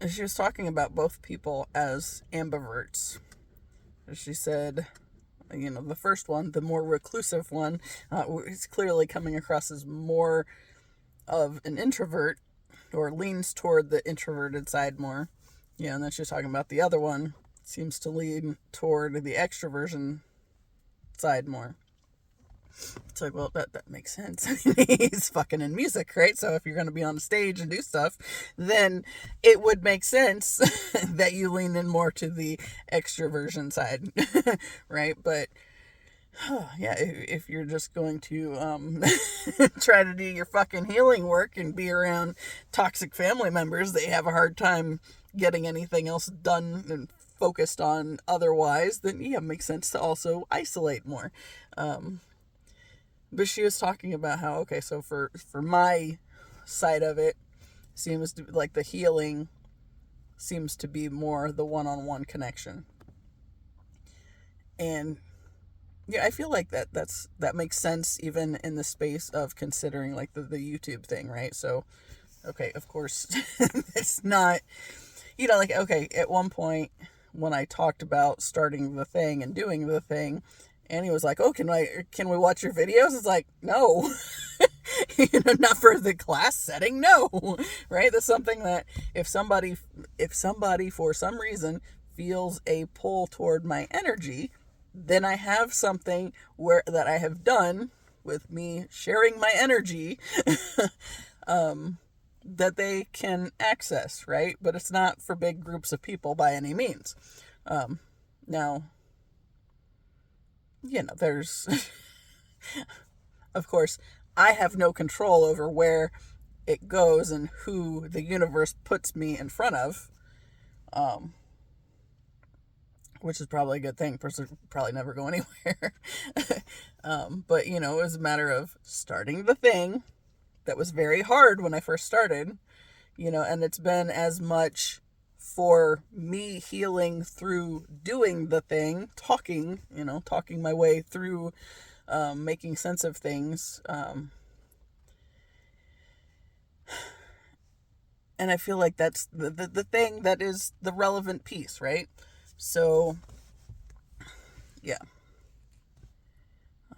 she was talking about both people as ambiverts. She said, you know, the first one, the more reclusive one, is clearly coming across as more of an introvert, or leans toward the introverted side more. Yeah, and then she's talking about the other one seems to lean toward the extroversion side more. It's like, well, that makes sense. I mean, he's fucking in music, right? So if you're going to be on the stage and do stuff, then it would make sense that you lean in more to the extroversion side, right? But yeah, if you're just going to try to do your fucking healing work and be around toxic family members, they have a hard time getting anything else done and focused on otherwise, then yeah, it makes sense to also isolate more. But she was talking about how, okay, so for my side of it, seems to like the healing seems to be more the one-on-one connection. And yeah, I feel like that makes sense even in the space of considering like the YouTube thing, right? So, okay, of course, it's not, you know, like, okay, at one point when I talked about starting the thing and doing the thing, and he was like, oh, can we watch your videos? It's like, no, you know, not for the class setting. No, right. That's something that if somebody for some reason feels a pull toward my energy, then I have something that I have done with me sharing my energy, that they can access. Right. But it's not for big groups of people by any means. Now, you know, there's, of course, I have no control over where it goes and who the universe puts me in front of, which is probably a good thing. Person probably never go anywhere. But, you know, it was a matter of starting the thing that was very hard when I first started, you know, and it's been as much for me healing through doing the thing, talking my way through, making sense of things. And I feel like that's the thing that is the relevant piece, right? So, yeah.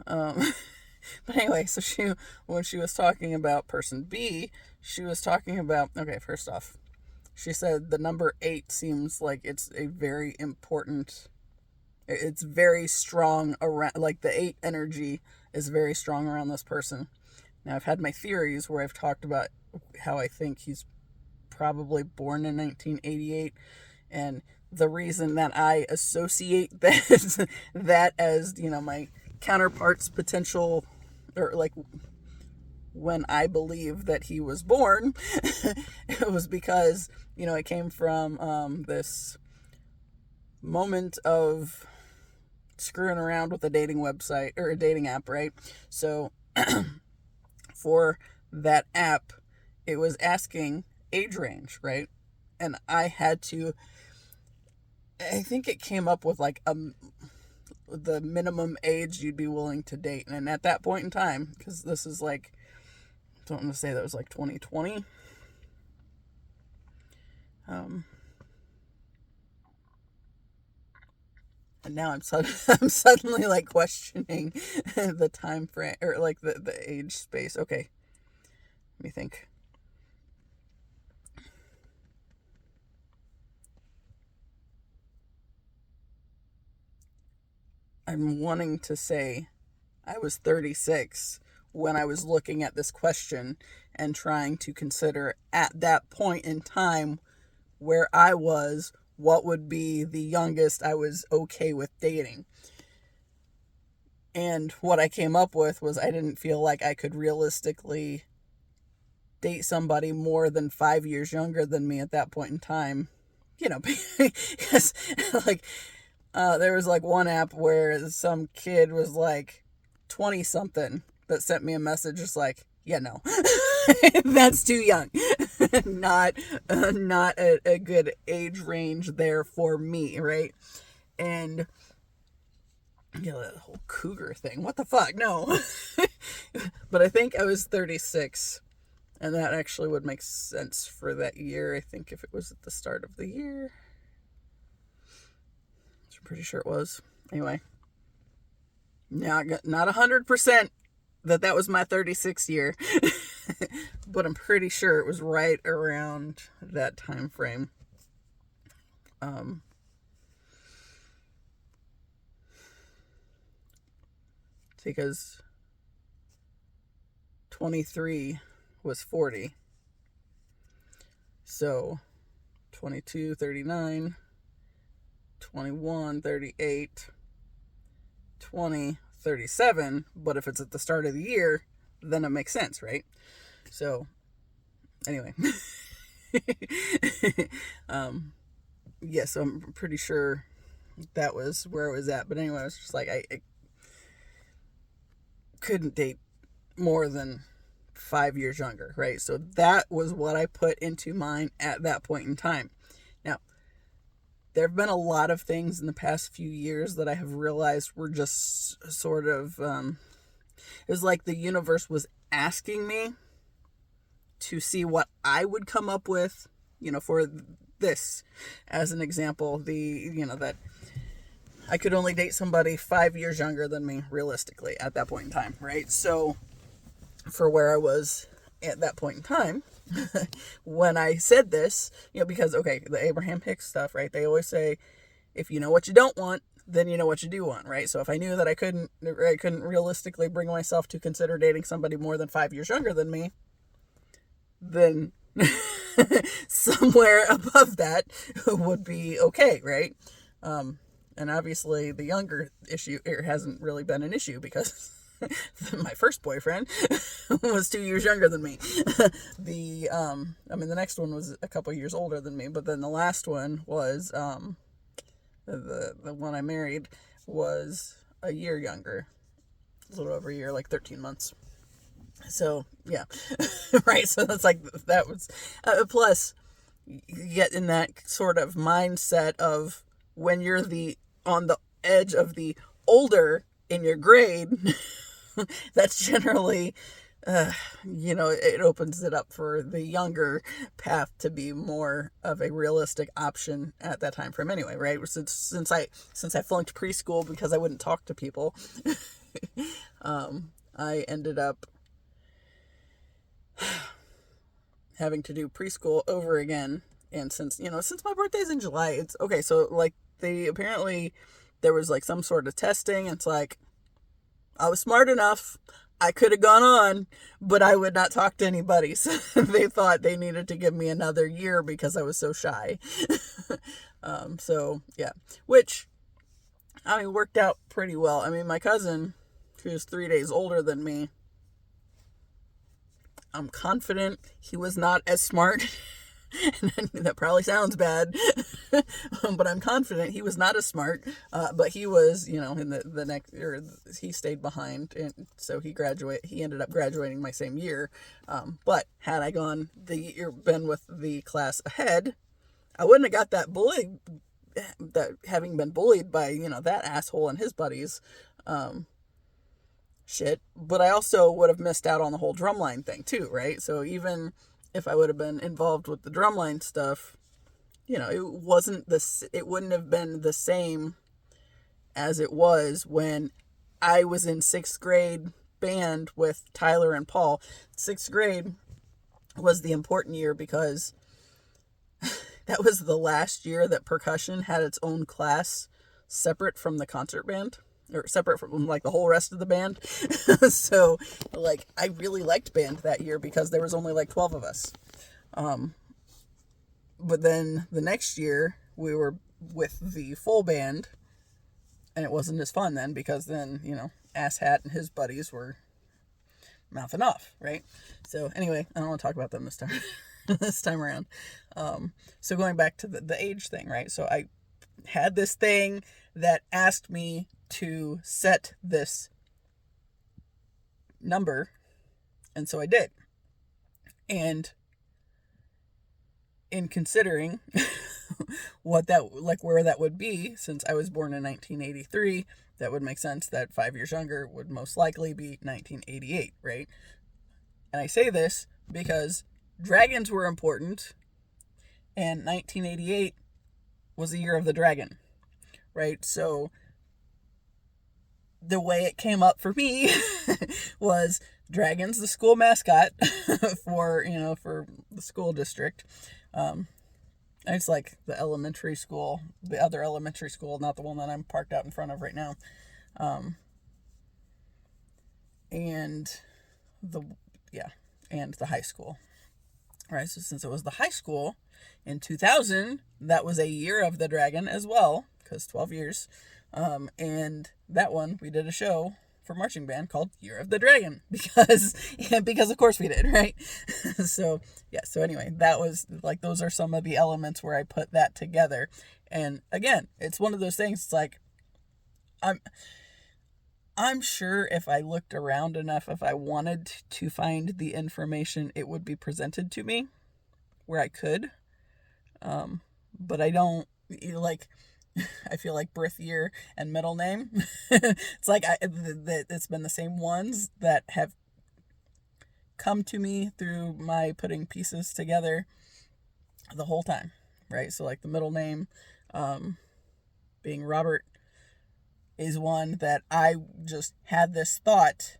But anyway, so when she was talking about person B, she was talking about, okay, first off, she said the number 8 seems like it's a very important It's very strong around, like the 8 energy is very strong around this person. Now, I've had my theories where I've talked about how I think he's probably born in 1988, and the reason that I associate that as, my counterpart's potential, or like when I believe that he was born, it was because, it came from this moment of screwing around with a dating website or a dating app, right? So for that app, it was asking age range, right? And I think it came up with like the minimum age you'd be willing to date. And at that point in time, because this is like, I don't want to say that was like 2020. And now I'm suddenly like questioning the time frame, or like the age space. Okay, let me think. I'm wanting to say I was 36 when I was looking at this question and trying to consider at that point in time where I was, what would be the youngest I was okay with dating. And what I came up with was I didn't feel like I could realistically date somebody more than 5 years younger than me at that point in time. Because like there was like one app where some kid was like 20 something that sent me a message just like, yeah, no, that's too young. not a good age range there for me, right? And the whole cougar thing, what the fuck, no. But I think I was 36, and that actually would make sense for that year. I think if it was at the start of the year, I'm pretty sure it was. Anyway, not 100% that was my 36th year, but I'm pretty sure it was right around that time frame. Because 23 was 40. So 22, 39, 21, 38, 20, 37. But if it's at the start of the year, then it makes sense, right? So anyway, yes, I'm pretty sure that was where it was at. But anyway, I was just like, I couldn't date more than 5 years younger, right? So that was what I put into mine at that point in time. Now, there have been a lot of things in the past few years that I have realized were just sort of, it was like the universe was asking me to see what I would come up with, for this. As an example, that I could only date somebody 5 years younger than me, realistically, at that point in time, right? So, for where I was at that point in time, when I said this, because, okay, the Abraham Hicks stuff, right? They always say, if you know what you don't want, then you know what you do want, right? So if I knew that I couldn't realistically bring myself to consider dating somebody more than 5 years younger than me, then somewhere above that would be okay, right? And obviously the younger issue hasn't really been an issue because my first boyfriend was 2 years younger than me. The next one was a couple years older than me, but then the last one was, the one I married was a year younger, a little over a year, like 13 months. So, yeah, right, so that's like, that was, plus, you get in that sort of mindset of when you're on the edge of the older in your grade, that's generally, it opens it up for the younger path to be more of a realistic option at that time frame anyway, right? Since I flunked preschool because I wouldn't talk to people, I ended up having to do preschool over again. And since my birthday's in July, it's okay. So like they there was like some sort of testing. It's like, I was smart enough. I could have gone on, but I would not talk to anybody. So they thought they needed to give me another year because I was so shy. So yeah, which, I mean, worked out pretty well. I mean, my cousin, who's 3 days older than me, I'm confident he was not as smart. And that probably sounds bad, but I'm confident he was not as smart. But he was, you know, in the next, or he stayed behind, and so he ended up graduating my same year. But had I been with the class ahead, I wouldn't have got that having been bullied by, you know, that asshole and his buddies. Shit. But I also would have missed out on the whole drumline thing too, right? So even if I would have been involved with the drumline stuff, you know, it wouldn't have been the same as it was when I was in 6th grade band with Tyler and Paul. 6th grade was the important year because that was the last year that percussion had its own class separate from the concert band, or separate from like the whole rest of the band. So like, I really liked band that year because there was only like 12 of us. But then the next year we were with the full band, and it wasn't as fun then because then, you know, Asshat and his buddies were mouthing off, right? So anyway, I don't want to talk about them this time. This time around. So going back to the age thing, right? So I had this thing that asked me to set this number, and so I did. And in considering where that would be, since I was born in 1983, that would make sense that 5 years younger would most likely be 1988, right? And I say this because dragons were important, and 1988 was the year of the dragon, right? So the way it came up for me was dragons, the school mascot for the school district. It's like the elementary school, the other elementary school, not the one that I'm parked out in front of right now. And the high school. Right, so since it was the high school in 2000, that was a year of the dragon as well, because 12 years. And that one, we did a show for marching band called Year of the Dragon, because of course we did, right? So anyway, that was like, those are some of the elements where I put that together. And again, it's one of those things, it's like, I'm sure if I looked around enough, if I wanted to find the information, it would be presented to me where I could. But I don't, like, I feel like birth year and middle name. It's like it's been the same ones that have come to me through my putting pieces together the whole time, right? So like the middle name, being Robert, is one that I just had this thought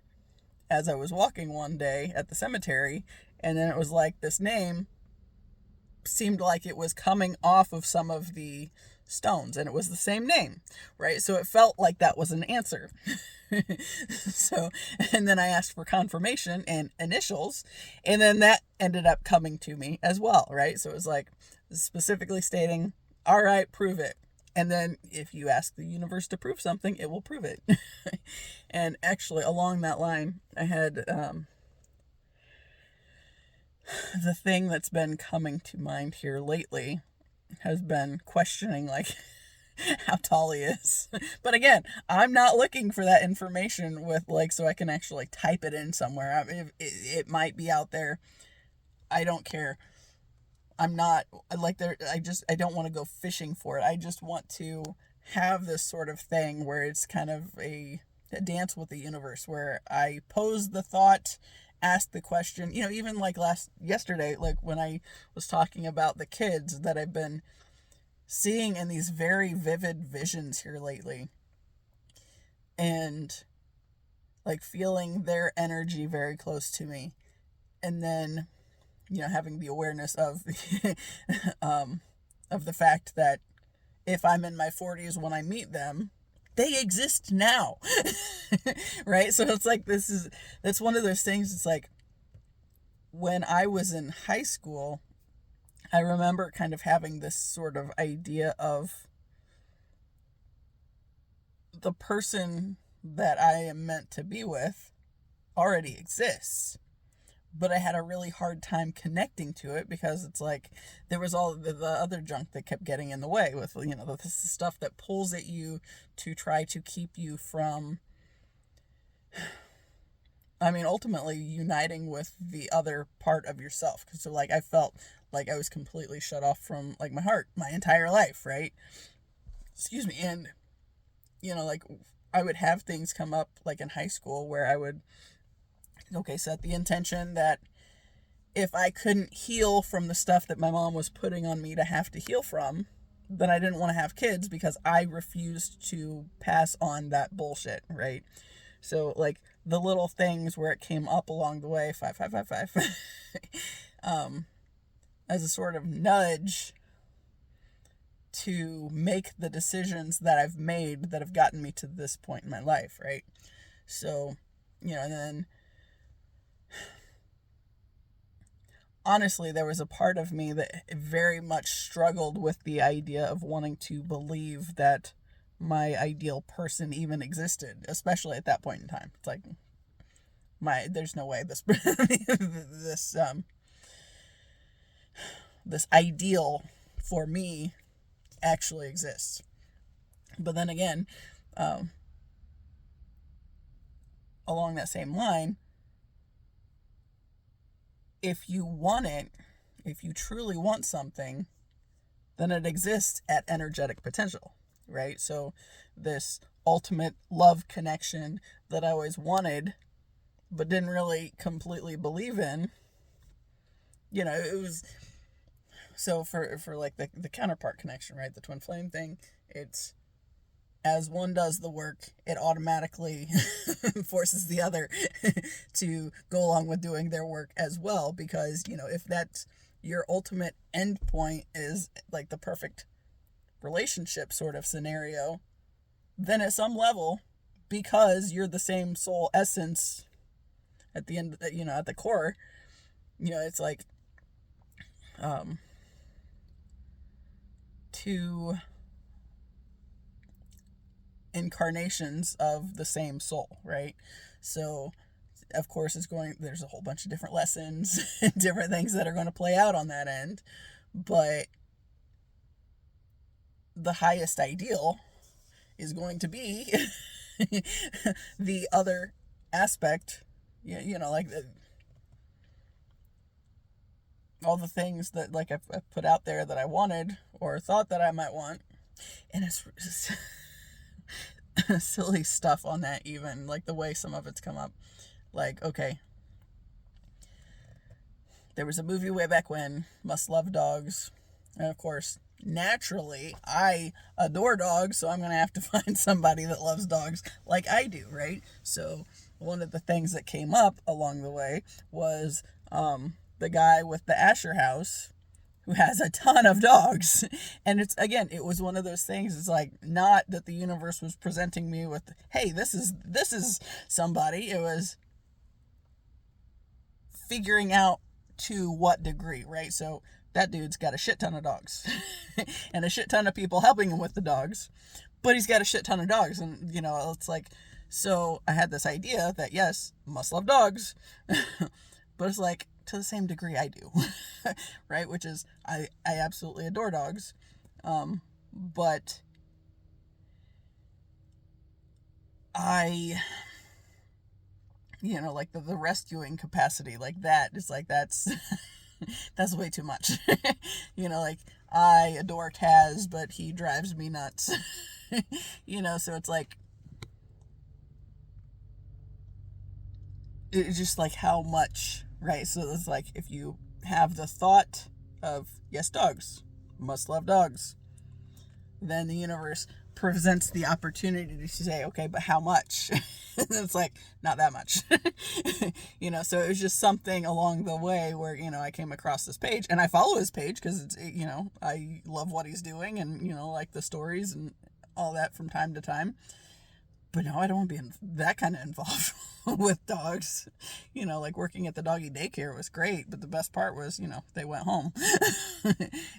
as I was walking one day at the cemetery, and then it was like this name seemed like it was coming off of some of the stones, and it was the same name, right? So it felt like that was an answer. So, and then I asked for confirmation and initials, and then that ended up coming to me as well, right? So it was like specifically stating, all right, prove it. And then if you ask the universe to prove something, it will prove it. And actually, along that line, I had the thing that's been coming to mind here lately has been questioning, like, how tall he is. But again, I'm not looking for that information with, like, so I can actually type it in somewhere. I mean, it might be out there. I don't care. I'm not like there. I don't want to go fishing for it. I just want to have this sort of thing where it's kind of a dance with the universe, where I pose the thought, ask the question, even like yesterday, like when I was talking about the kids that I've been seeing in these very vivid visions here lately, and like feeling their energy very close to me, and then having the awareness of the fact that if I'm in my 40s when I meet them, they exist now. Right? So it's like, that's one of those things. It's like, when I was in high school, I remember kind of having this sort of idea of the person that I am meant to be with already exists. But I had a really hard time connecting to it because it's like there was all the other junk that kept getting in the way with, this stuff that pulls at you to try to keep you from, ultimately uniting with the other part of yourself. So like I felt like I was completely shut off from like my heart my entire life, right? Excuse me. And, like I would have things come up like in high school where I would, set the intention that if I couldn't heal from the stuff that my mom was putting on me to have to heal from, then I didn't want to have kids because I refused to pass on that bullshit, right? So, like, the little things where it came up along the way, 5, as a sort of nudge to make the decisions that I've made that have gotten me to this point in my life, right? So, and then honestly, there was a part of me that very much struggled with the idea of wanting to believe that my ideal person even existed, especially at that point in time. It's like, there's no way this ideal for me actually exists. But then again, along that same line, if you want it, if you truly want something, then it exists at energetic potential, right? So this ultimate love connection that I always wanted, but didn't really completely believe in, it was, so for like the counterpart connection, right? The twin flame thing, it's, as one does the work, it automatically forces the other to go along with doing their work as well. Because, if that's your ultimate end point is like the perfect relationship sort of scenario, then at some level, because you're the same soul essence at the end, at the core, it's like, two incarnations of the same soul, right? So of course there's a whole bunch of different lessons and different things that are going to play out on that end, but the highest ideal is going to be the other aspect, like all the things that like I've put out there that I wanted or thought that I might want. And it's silly stuff on that, even like the way some of it's come up. Like, okay, there was a movie way back when, Must Love Dogs, and of course naturally I adore dogs, so I'm gonna have to find somebody that loves dogs like I do, right? So one of the things that came up along the way was the guy with the Asher house who has a ton of dogs. And it's, again, it was one of those things. It's like, not that the universe was presenting me with, hey, this is somebody. It was figuring out to what degree, right? So that dude's got a shit ton of dogs and a shit ton of people helping him with the dogs, but he's got a shit ton of dogs. And, it's like, so I had this idea that, yes, must love dogs, but it's like, to the same degree I do, right? Which is, I absolutely adore dogs, but I, like the rescuing capacity, like that, it's like, that's way too much. Like, I adore Kaz, but he drives me nuts, so it's like, it's just like how much, right? So it's like, if you have the thought of, yes, dogs, must love dogs, then the universe presents the opportunity to say, okay, but how much? It's like, not that much. So it was just something along the way where, I came across this page, and I follow his page because it's, I love what he's doing, and, like the stories and all that from time to time. But no, I don't want to be that kind of involved with dogs. Like working at the doggy daycare was great, but the best part was, they went home.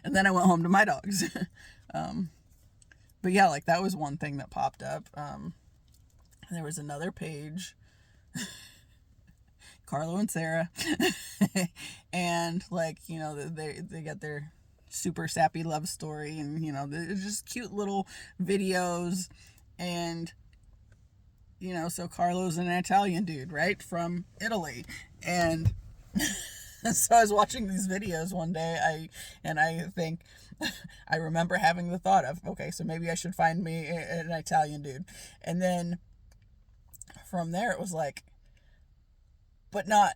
And then I went home to my dogs. But yeah, like that was one thing that popped up. There was another page, Carlo and Sarah, and like, they got their super sappy love story, and it's just cute little videos. And so Carlo's an Italian dude, right, from Italy, and so I was watching these videos one day, I remember having the thought of, okay, so maybe I should find me an Italian dude. And then from there it was like, but not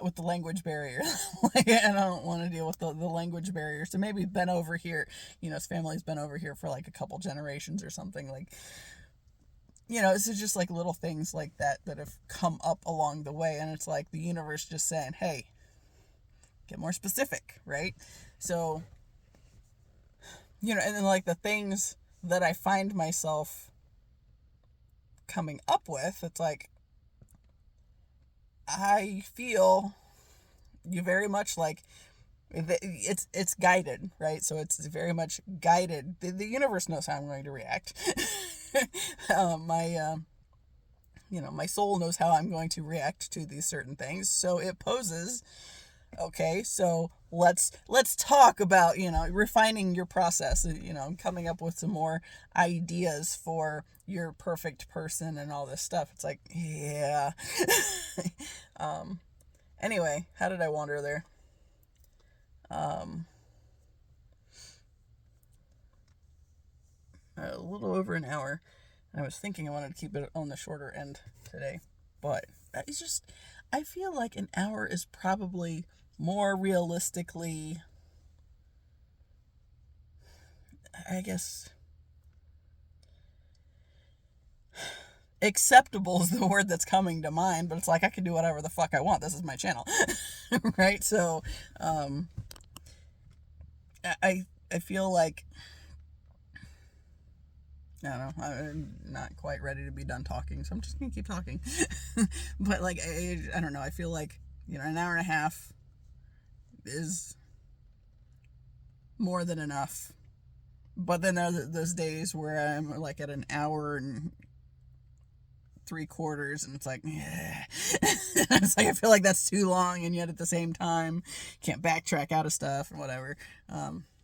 with the language barrier. Like, I don't want to deal with the language barrier. So maybe been over here, his family's been over here for like a couple generations or something. Like, it's just like little things like that have come up along the way. And it's like the universe just saying, hey, get more specific, right? So, and then like the things that I find myself coming up with, it's like, I feel you very much like it's guided, right? So it's very much guided. The universe knows how I'm going to react. My soul knows how I'm going to react to these certain things. So it poses, okay, so let's talk about, refining your process, coming up with some more ideas for your perfect person and all this stuff. It's like, yeah. Anyway, how did I wander there? A little over an hour. I was thinking I wanted to keep it on the shorter end today, but I feel like an hour is probably more realistically, I guess, acceptable is the word that's coming to mind, but it's like I can do whatever the fuck I want. This is my channel. Right? So, I feel like, I don't know, I'm not quite ready to be done talking, so I'm just gonna keep talking. But like, I don't know, I feel like, an hour and a half is more than enough. But then there are those days where I'm like at an hour and 3/4, and it's like, yeah. It's like I feel like that's too long, and yet at the same time can't backtrack out of stuff and whatever.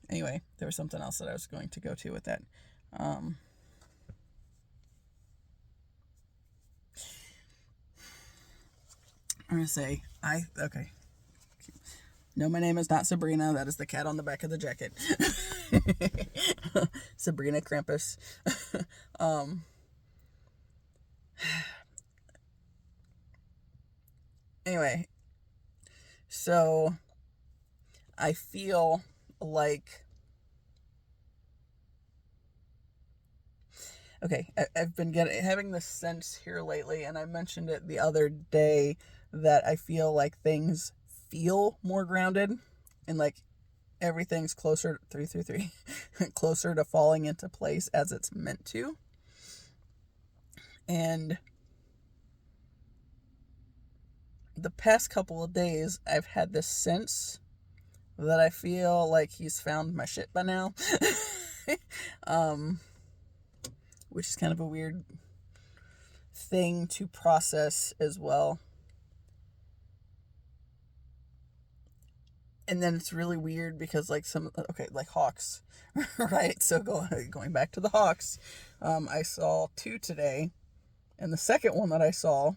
Anyway, there was something else that I was going to go to with that. I'm gonna say okay. No, my name is not Sabrina. That is the cat on the back of the jacket. Sabrina Krampus. Anyway, so I feel like, okay, I've been having this sense here lately, and I mentioned it the other day, that I feel like things feel more grounded, and like everything's closer, 333, closer to falling into place as it's meant to. And the past couple of days, I've had this sense that I feel like he's found my shit by now. Which is kind of a weird thing to process as well. And then it's really weird because like like hawks, right? So going back to the hawks, I saw 2 today, and the second one that I saw,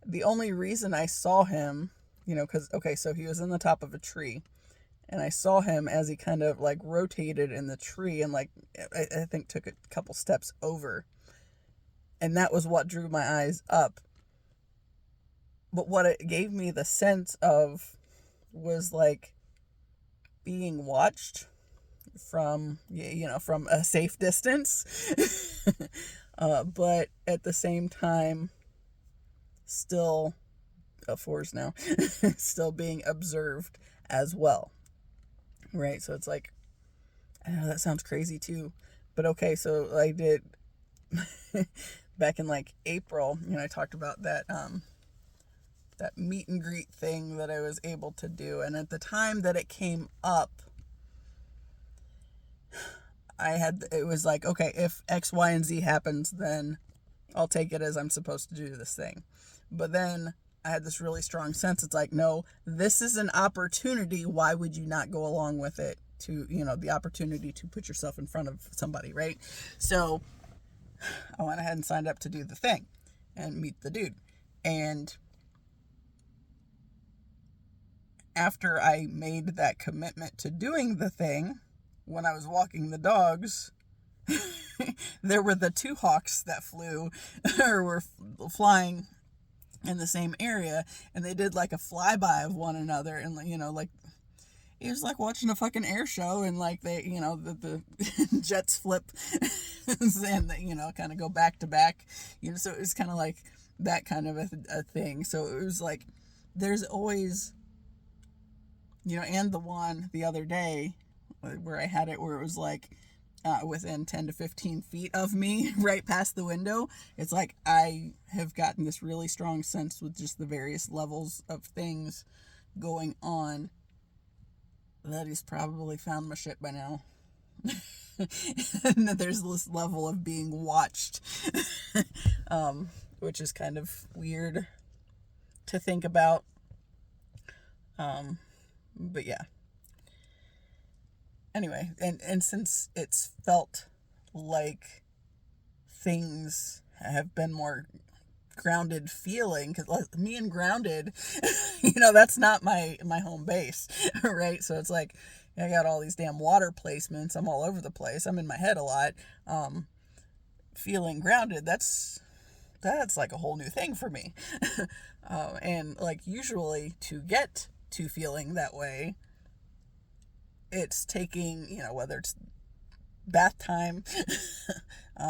the only reason I saw him, so he was in the top of a tree, and I saw him as he kind of like rotated in the tree and like, I think took a couple steps over. And that was what drew my eyes up. But what it gave me the sense of was like being watched from a safe distance. But at the same time, still, 4s now, still being observed as well. Right? So it's like, I know that sounds crazy too, But okay, so I did back in like April, I talked about that meet and greet thing that I was able to do. And at the time that it came up, it was like, okay, if X, Y, and Z happens, then I'll take it as I'm supposed to do this thing. But then I had this really strong sense. It's like, no, this is an opportunity. Why would you not go along with it? To, the opportunity to put yourself in front of somebody, right? So I went ahead and signed up to do the thing and meet the dude. And after I made that commitment to doing the thing, when I was walking the dogs, there were the two hawks that flew or were flying in the same area, and they did like a flyby of one another, and like it was like watching a fucking air show, and like they, the jets flip and they, kind of go back to back, so it was kind of like that kind of a thing. So it was like there's always, and the one the other day where I had it where it was like within 10 to 15 feet of me, right past the window. It's like I have gotten this really strong sense with just the various levels of things going on that he's probably found my shit by now. And that there's this level of being watched, which is kind of weird to think about. But yeah. Anyway, and since it's felt like things have been more grounded feeling, because me and grounded, that's not my home base, right? So it's like, I got all these damn water placements. I'm all over the place. I'm in my head a lot. Feeling grounded, that's like a whole new thing for me. And like usually to get to feeling that way, it's taking, whether it's bath time,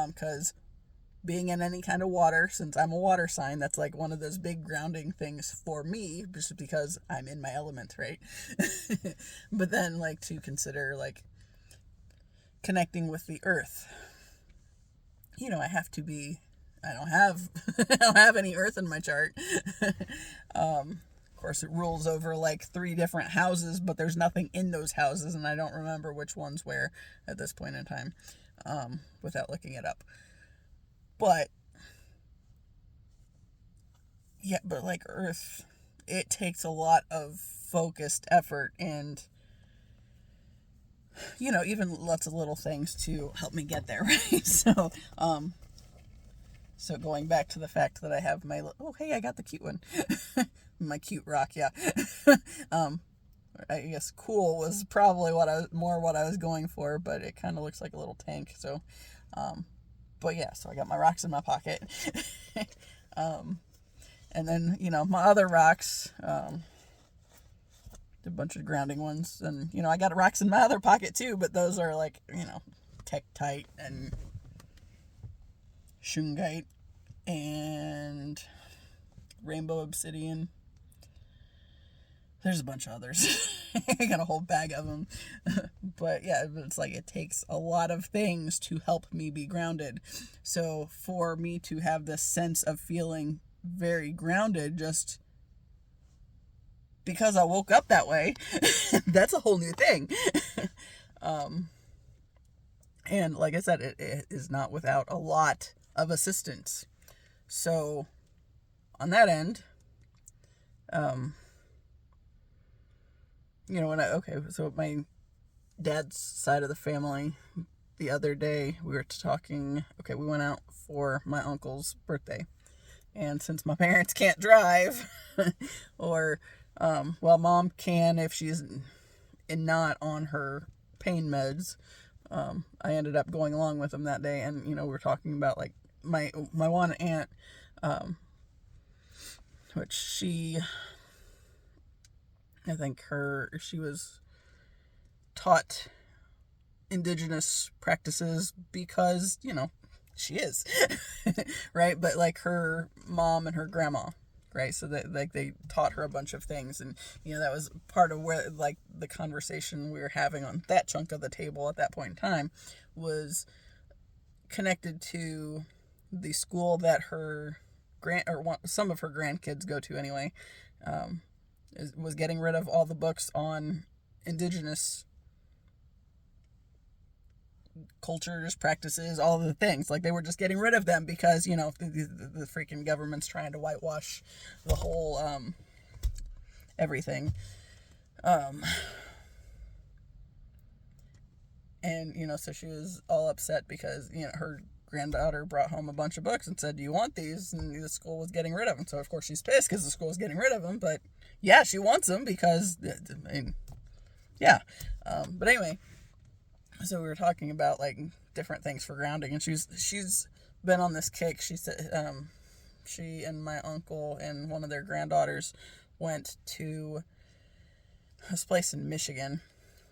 because being in any kind of water, since I'm a water sign, that's like one of those big grounding things for me, just because I'm in my element, right? But then like to consider like connecting with the earth, I don't have any earth in my chart. Of course, it rules over like 3 different houses, but there's nothing in those houses, and I don't remember which one's where at this point in time, without looking it up. But yeah, but like Earth, it takes a lot of focused effort and, even lots of little things to help me get there, right? So going back to the fact that I have my, oh, hey, I got the cute one. My cute rock, yeah. I guess cool was probably what I was going for, but it kind of looks like a little tank. So, but yeah, so I got my rocks in my pocket. And then, my other rocks, a bunch of grounding ones, and, I got rocks in my other pocket too, but those are like, Tektite and Shungite and Rainbow Obsidian. There's a bunch of others. I got a whole bag of them. But yeah, it's like it takes a lot of things to help me be grounded. So for me to have this sense of feeling very grounded just because I woke up that way, that's a whole new thing. And like I said, it is not without a lot of assistance. So on that end, so my dad's side of the family, the other day we were talking, we went out for my uncle's birthday. And since my parents can't drive, or, mom can if she's not on her pain meds, I ended up going along with them that day. And, we're talking about like my one aunt, which I think she was taught indigenous practices because, she is, right? But like her mom and her grandma, right? So that like they taught her a bunch of things, and that was part of where like the conversation we were having on that chunk of the table at that point in time was connected to the school that her some of her grandkids go to anyway. Was getting rid of all the books on indigenous cultures, practices, all the things. Like, they were just getting rid of them because, the freaking government's trying to whitewash the whole everything. And, so she was all upset because, her granddaughter brought home a bunch of books and said, "Do you want these?" And the school was getting rid of them. So, of course, she's pissed because the school was getting rid of them. But, yeah, she wants them because, yeah. But anyway, so we were talking about, like, different things for grounding. And she's been on this kick. She said she and my uncle and one of their granddaughters went to this place in Michigan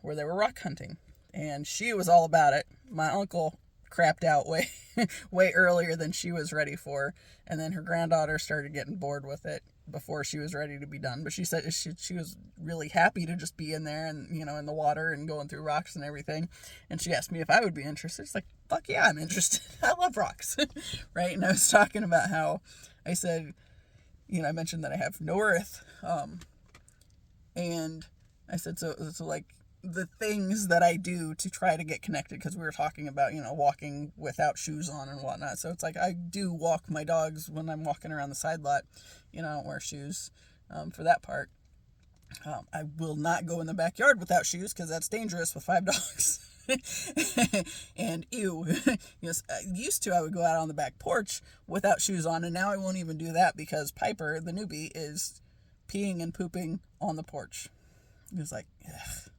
where they were rock hunting. And she was all about it. My uncle crapped out way earlier than she was ready for. And then her granddaughter started getting bored with it before she was ready to be done. But she said she was really happy to just be in there and, in the water and going through rocks and everything. And she asked me if I would be interested. It's like, fuck yeah, I'm interested. I love rocks. Right? And I was talking about how I said, I mentioned that I have no earth. And I said, so like, the things that I do to try to get connected, because we were talking about, walking without shoes on and whatnot. So it's like, I do walk my dogs when I'm walking around the side lot. I don't wear shoes for that part. I will not go in the backyard without shoes because that's dangerous with 5 dogs. And ew. I would go out on the back porch without shoes on, and now I won't even do that because Piper, the newbie, is peeing and pooping on the porch. It was like, ugh.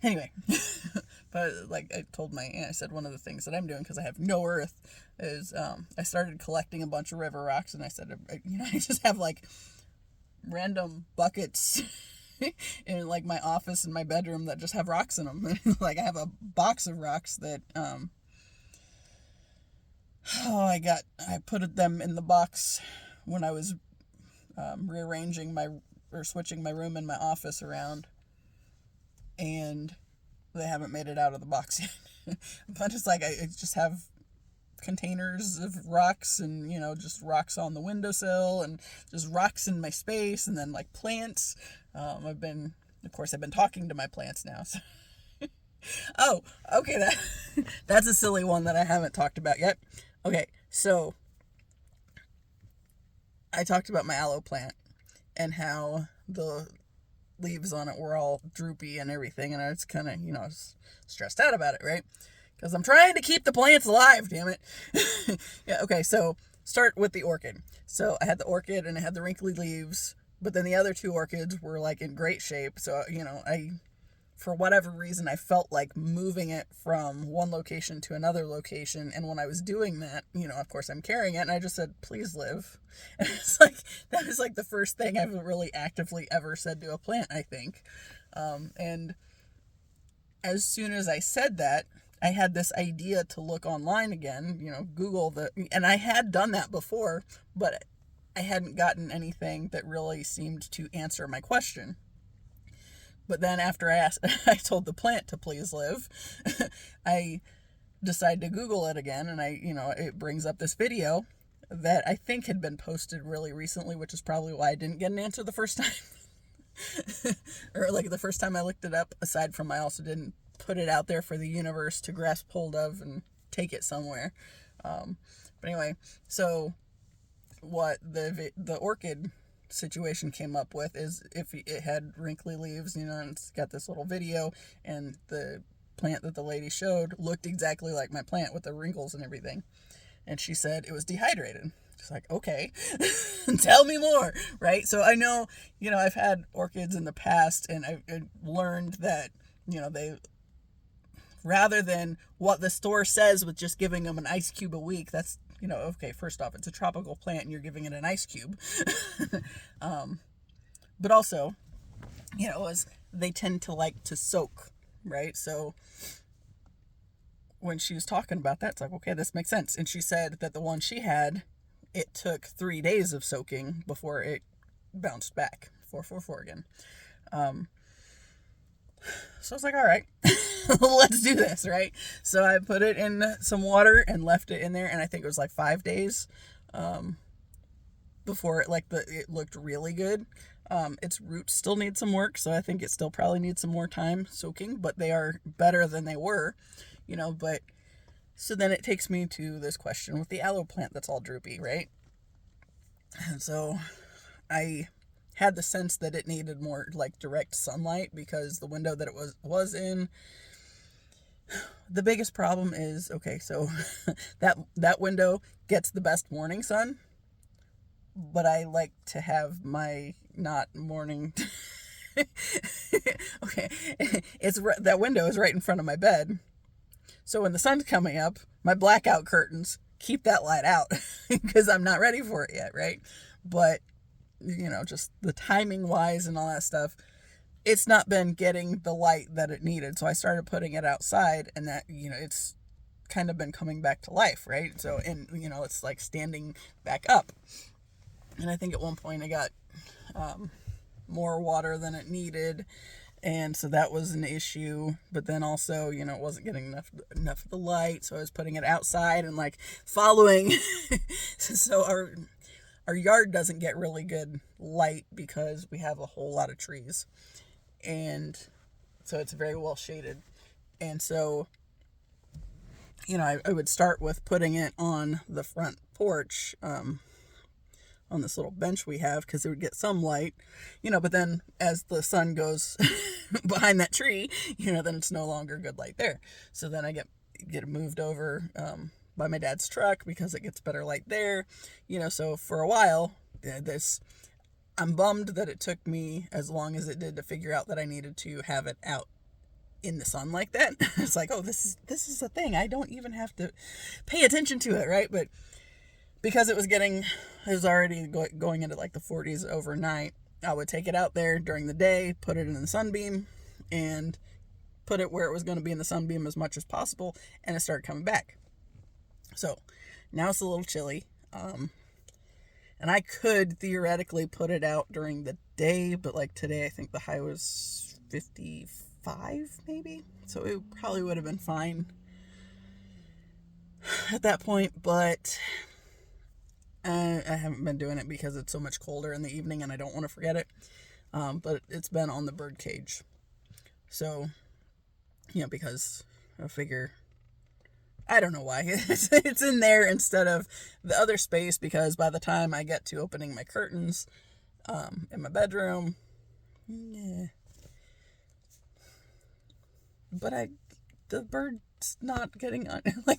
Anyway, but like I told my aunt, I said one of the things that I'm doing because I have no earth is I started collecting a bunch of river rocks, and I said, I just have like random buckets in like my office and my bedroom that just have rocks in them. Like, I have a box of rocks that I put them in the box when I was rearranging switching my room and my office around. And they haven't made it out of the box yet. But it's like, I just have containers of rocks and, just rocks on the windowsill and just rocks in my space, and then like plants. I've been talking to my plants now. So. Oh, okay. That's a silly one that I haven't talked about yet. Okay. So I talked about my aloe plant and how the leaves on it were all droopy and everything, and I was kind of, stressed out about it, right? Because I'm trying to keep the plants alive, damn it. Yeah, okay, so start with the orchid. So I had the orchid and it had the wrinkly leaves, but then the other 2 orchids were like in great shape. So, for whatever reason, I felt like moving it from one location to another location. And when I was doing that, of course I'm carrying it, and I just said, "Please live." And it's like, that was like the first thing I've really actively ever said to a plant, I think. And as soon as I said that, I had this idea to look online again, Google and I had done that before, but I hadn't gotten anything that really seemed to answer my question. But then after I told the plant to please live, I decided to Google it again, and it brings up this video that I think had been posted really recently, which is probably why I didn't get an answer the first time. Or like the first time I looked it up, aside from I also didn't put it out there for the universe to grasp hold of and take it somewhere. But anyway, so what the orchid situation came up with is if it had wrinkly leaves, and it's got this little video, and the plant that the lady showed looked exactly like my plant with the wrinkles and everything. And she said it was dehydrated. Just like, okay, tell me more, right? So I know, I've had orchids in the past, and I learned that, they, rather than what the store says with just giving them an ice cube a week, that's, okay, first off, it's a tropical plant and you're giving it an ice cube. But also, they tend to like to soak, right? So when she was talking about that, it's like, okay, this makes sense. And she said that the one she had, it took 3 days of soaking before it bounced back. 444 again. So I was like, all right, let's do this, right? So I put it in some water and left it in there, and I think it was like 5 days before it looked really good. Its roots still need some work, so I think it still probably needs some more time soaking, but they are better than they were, but so then it takes me to this question with the aloe plant that's all droopy, right? And so I had the sense that it needed more like direct sunlight because the window that it was in, the biggest problem is, okay, so that window gets the best morning sun, but I like to have my not morning okay, that window is right in front of my bed. So when the sun's coming up, my blackout curtains keep that light out because I'm not ready for it yet, right? But just the timing wise and all that stuff, it's not been getting the light that it needed. So I started putting it outside, and that, it's kind of been coming back to life, right? So, and, it's like standing back up. And I think at one point I got more water than it needed. And so that was an issue. But then also, it wasn't getting enough of the light. So I was putting it outside and like following. So our yard doesn't get really good light because we have a whole lot of trees. And so it's very well shaded. And so, I would start with putting it on the front porch, on this little bench we have, because it would get some light, but then as the sun goes behind that tree, then it's no longer good light there. So then I get it moved over, by my dad's truck because it gets better light there, so for a while, I'm bummed that it took me as long as it did to figure out that I needed to have it out in the sun like that. It's like, oh, this is a thing. I don't even have to pay attention to it, right? But because it was already going into like the 40s overnight, I would take it out there during the day, put it in the sunbeam, and put it where it was going to be in the sunbeam as much as possible, and it started coming back. So now it's a little chilly. And I could theoretically put it out during the day, but like today, I think the high was 55 maybe. So it probably would have been fine at that point, but I haven't been doing it because it's so much colder in the evening and I don't want to forget it. But it's been on the bird cage. So, because I figure, I don't know why it's in there instead of the other space, because by the time I get to opening my curtains in my bedroom, but the bird's not getting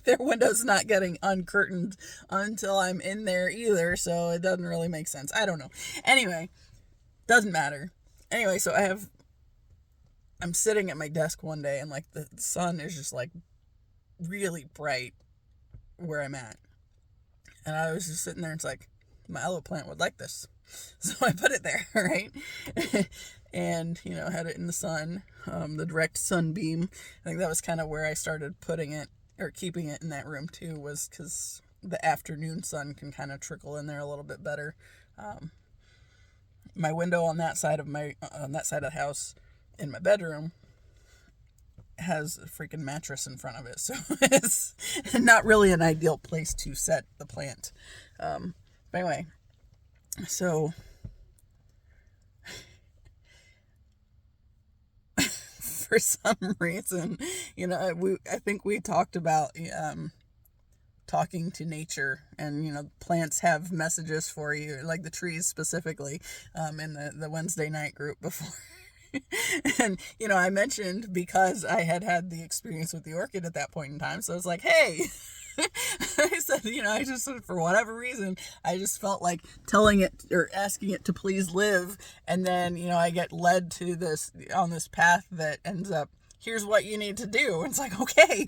their window's not getting uncurtained until I'm in there either, so it doesn't really make sense. I don't know. Anyway, doesn't matter. Anyway, so I'm sitting at my desk one day and like the sun is just like really bright where I'm at. And I was just sitting there and it's like, my aloe plant would like this. So I put it there, right? And, had it in the sun, the direct sunbeam. I think that was kind of where I started putting it or keeping it in that room too, was because the afternoon sun can kind of trickle in there a little bit better. My window on that side of the house in my bedroom has a freaking mattress in front of it, so it's not really an ideal place to set the plant. But anyway, so for some reason, I think we talked about talking to nature, and plants have messages for you, like the trees specifically, in the Wednesday night group before. And I mentioned, because I had the experience with the orchid at that point in time, so I was like, hey, I said, I just, for whatever reason, I just felt like telling it or asking it to please live, and then I get led to this path that ends up, here's what you need to do. And it's like, okay,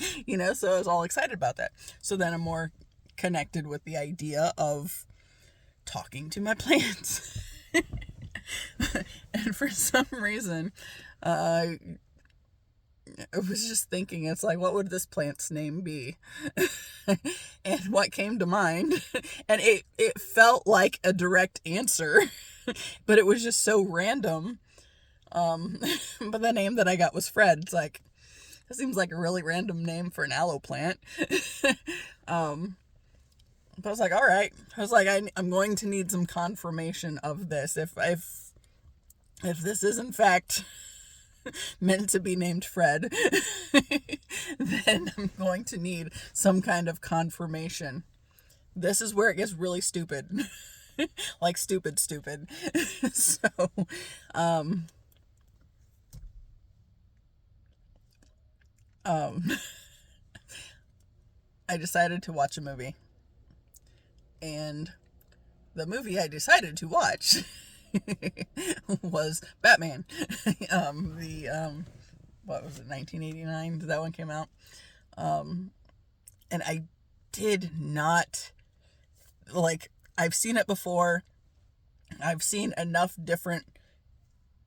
so I was all excited about that. So then I'm more connected with the idea of talking to my plants. And for some reason, I was just thinking, it's like, what would this plant's name be? And what came to mind, and it felt like a direct answer, but it was just so random But the name that I got was Fred. It's like, that seems like a really random name for an aloe plant. But I was like, all right. I was like, I'm going to need some confirmation of this. If this is in fact meant to be named Fred, then I'm going to need some kind of confirmation. This is where it gets really stupid. Like stupid. So, I decided to watch a movie. And the movie I decided to watch was Batman. What was it, 1989? That one came out. And I did not, like, I've seen it before. I've seen enough different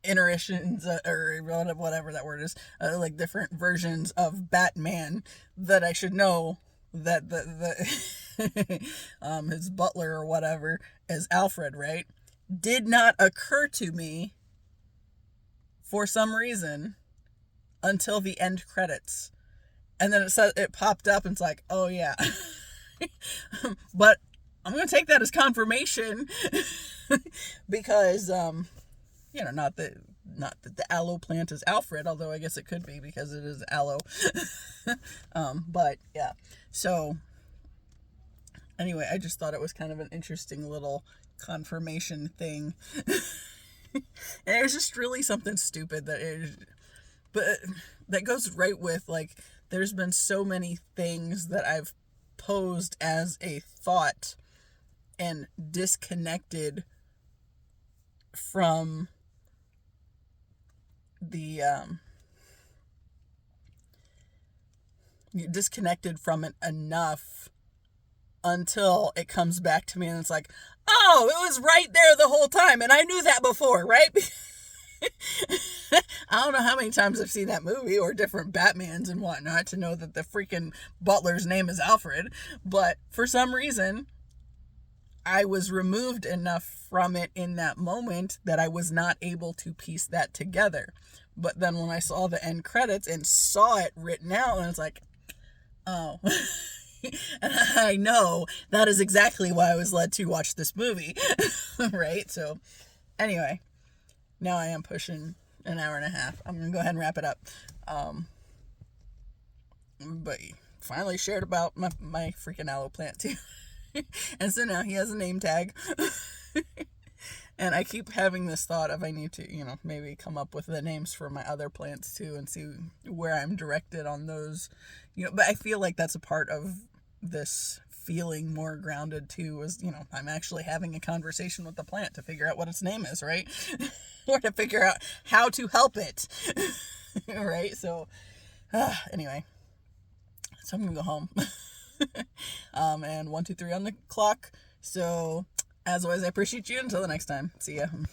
iterations, or whatever that word is, like different versions of Batman, that I should know that his butler or whatever is Alfred, right? Did not occur to me for some reason until the end credits. And then it popped up and it's like, oh yeah. But I'm going to take that as confirmation because, not that the aloe plant is Alfred, although I guess it could be because it is aloe. But yeah. So anyway, I just thought it was kind of an interesting little confirmation thing. And it was just really something stupid but that goes right with, like, there's been so many things that I've posed as a thought and disconnected from it enough until it comes back to me and it's like, oh, it was right there the whole time and I knew that before, right? I don't know how many times I've seen that movie or different Batmans and whatnot to know that the freaking butler's name is Alfred, but for some reason I was removed enough from it in that moment that I was not able to piece that together. But then when I saw the end credits and saw it written out, and it's like, oh. And I know that is exactly why I was led to watch this movie. Right? So, anyway, now I am pushing an hour and a half. I'm going to go ahead and wrap it up. But finally shared about my freaking aloe plant too. And so now he has a name tag. And I keep having this thought of I need to, maybe come up with the names for my other plants too and see where I'm directed on those. But I feel like that's a part of this feeling more grounded too, is, I'm actually having a conversation with the plant to figure out what its name is, right? Or to figure out how to help it. Right? So, anyway. So I'm going to go home. And 1, 2, 3 on the clock. So, as always, I appreciate you. Until the next time. See ya.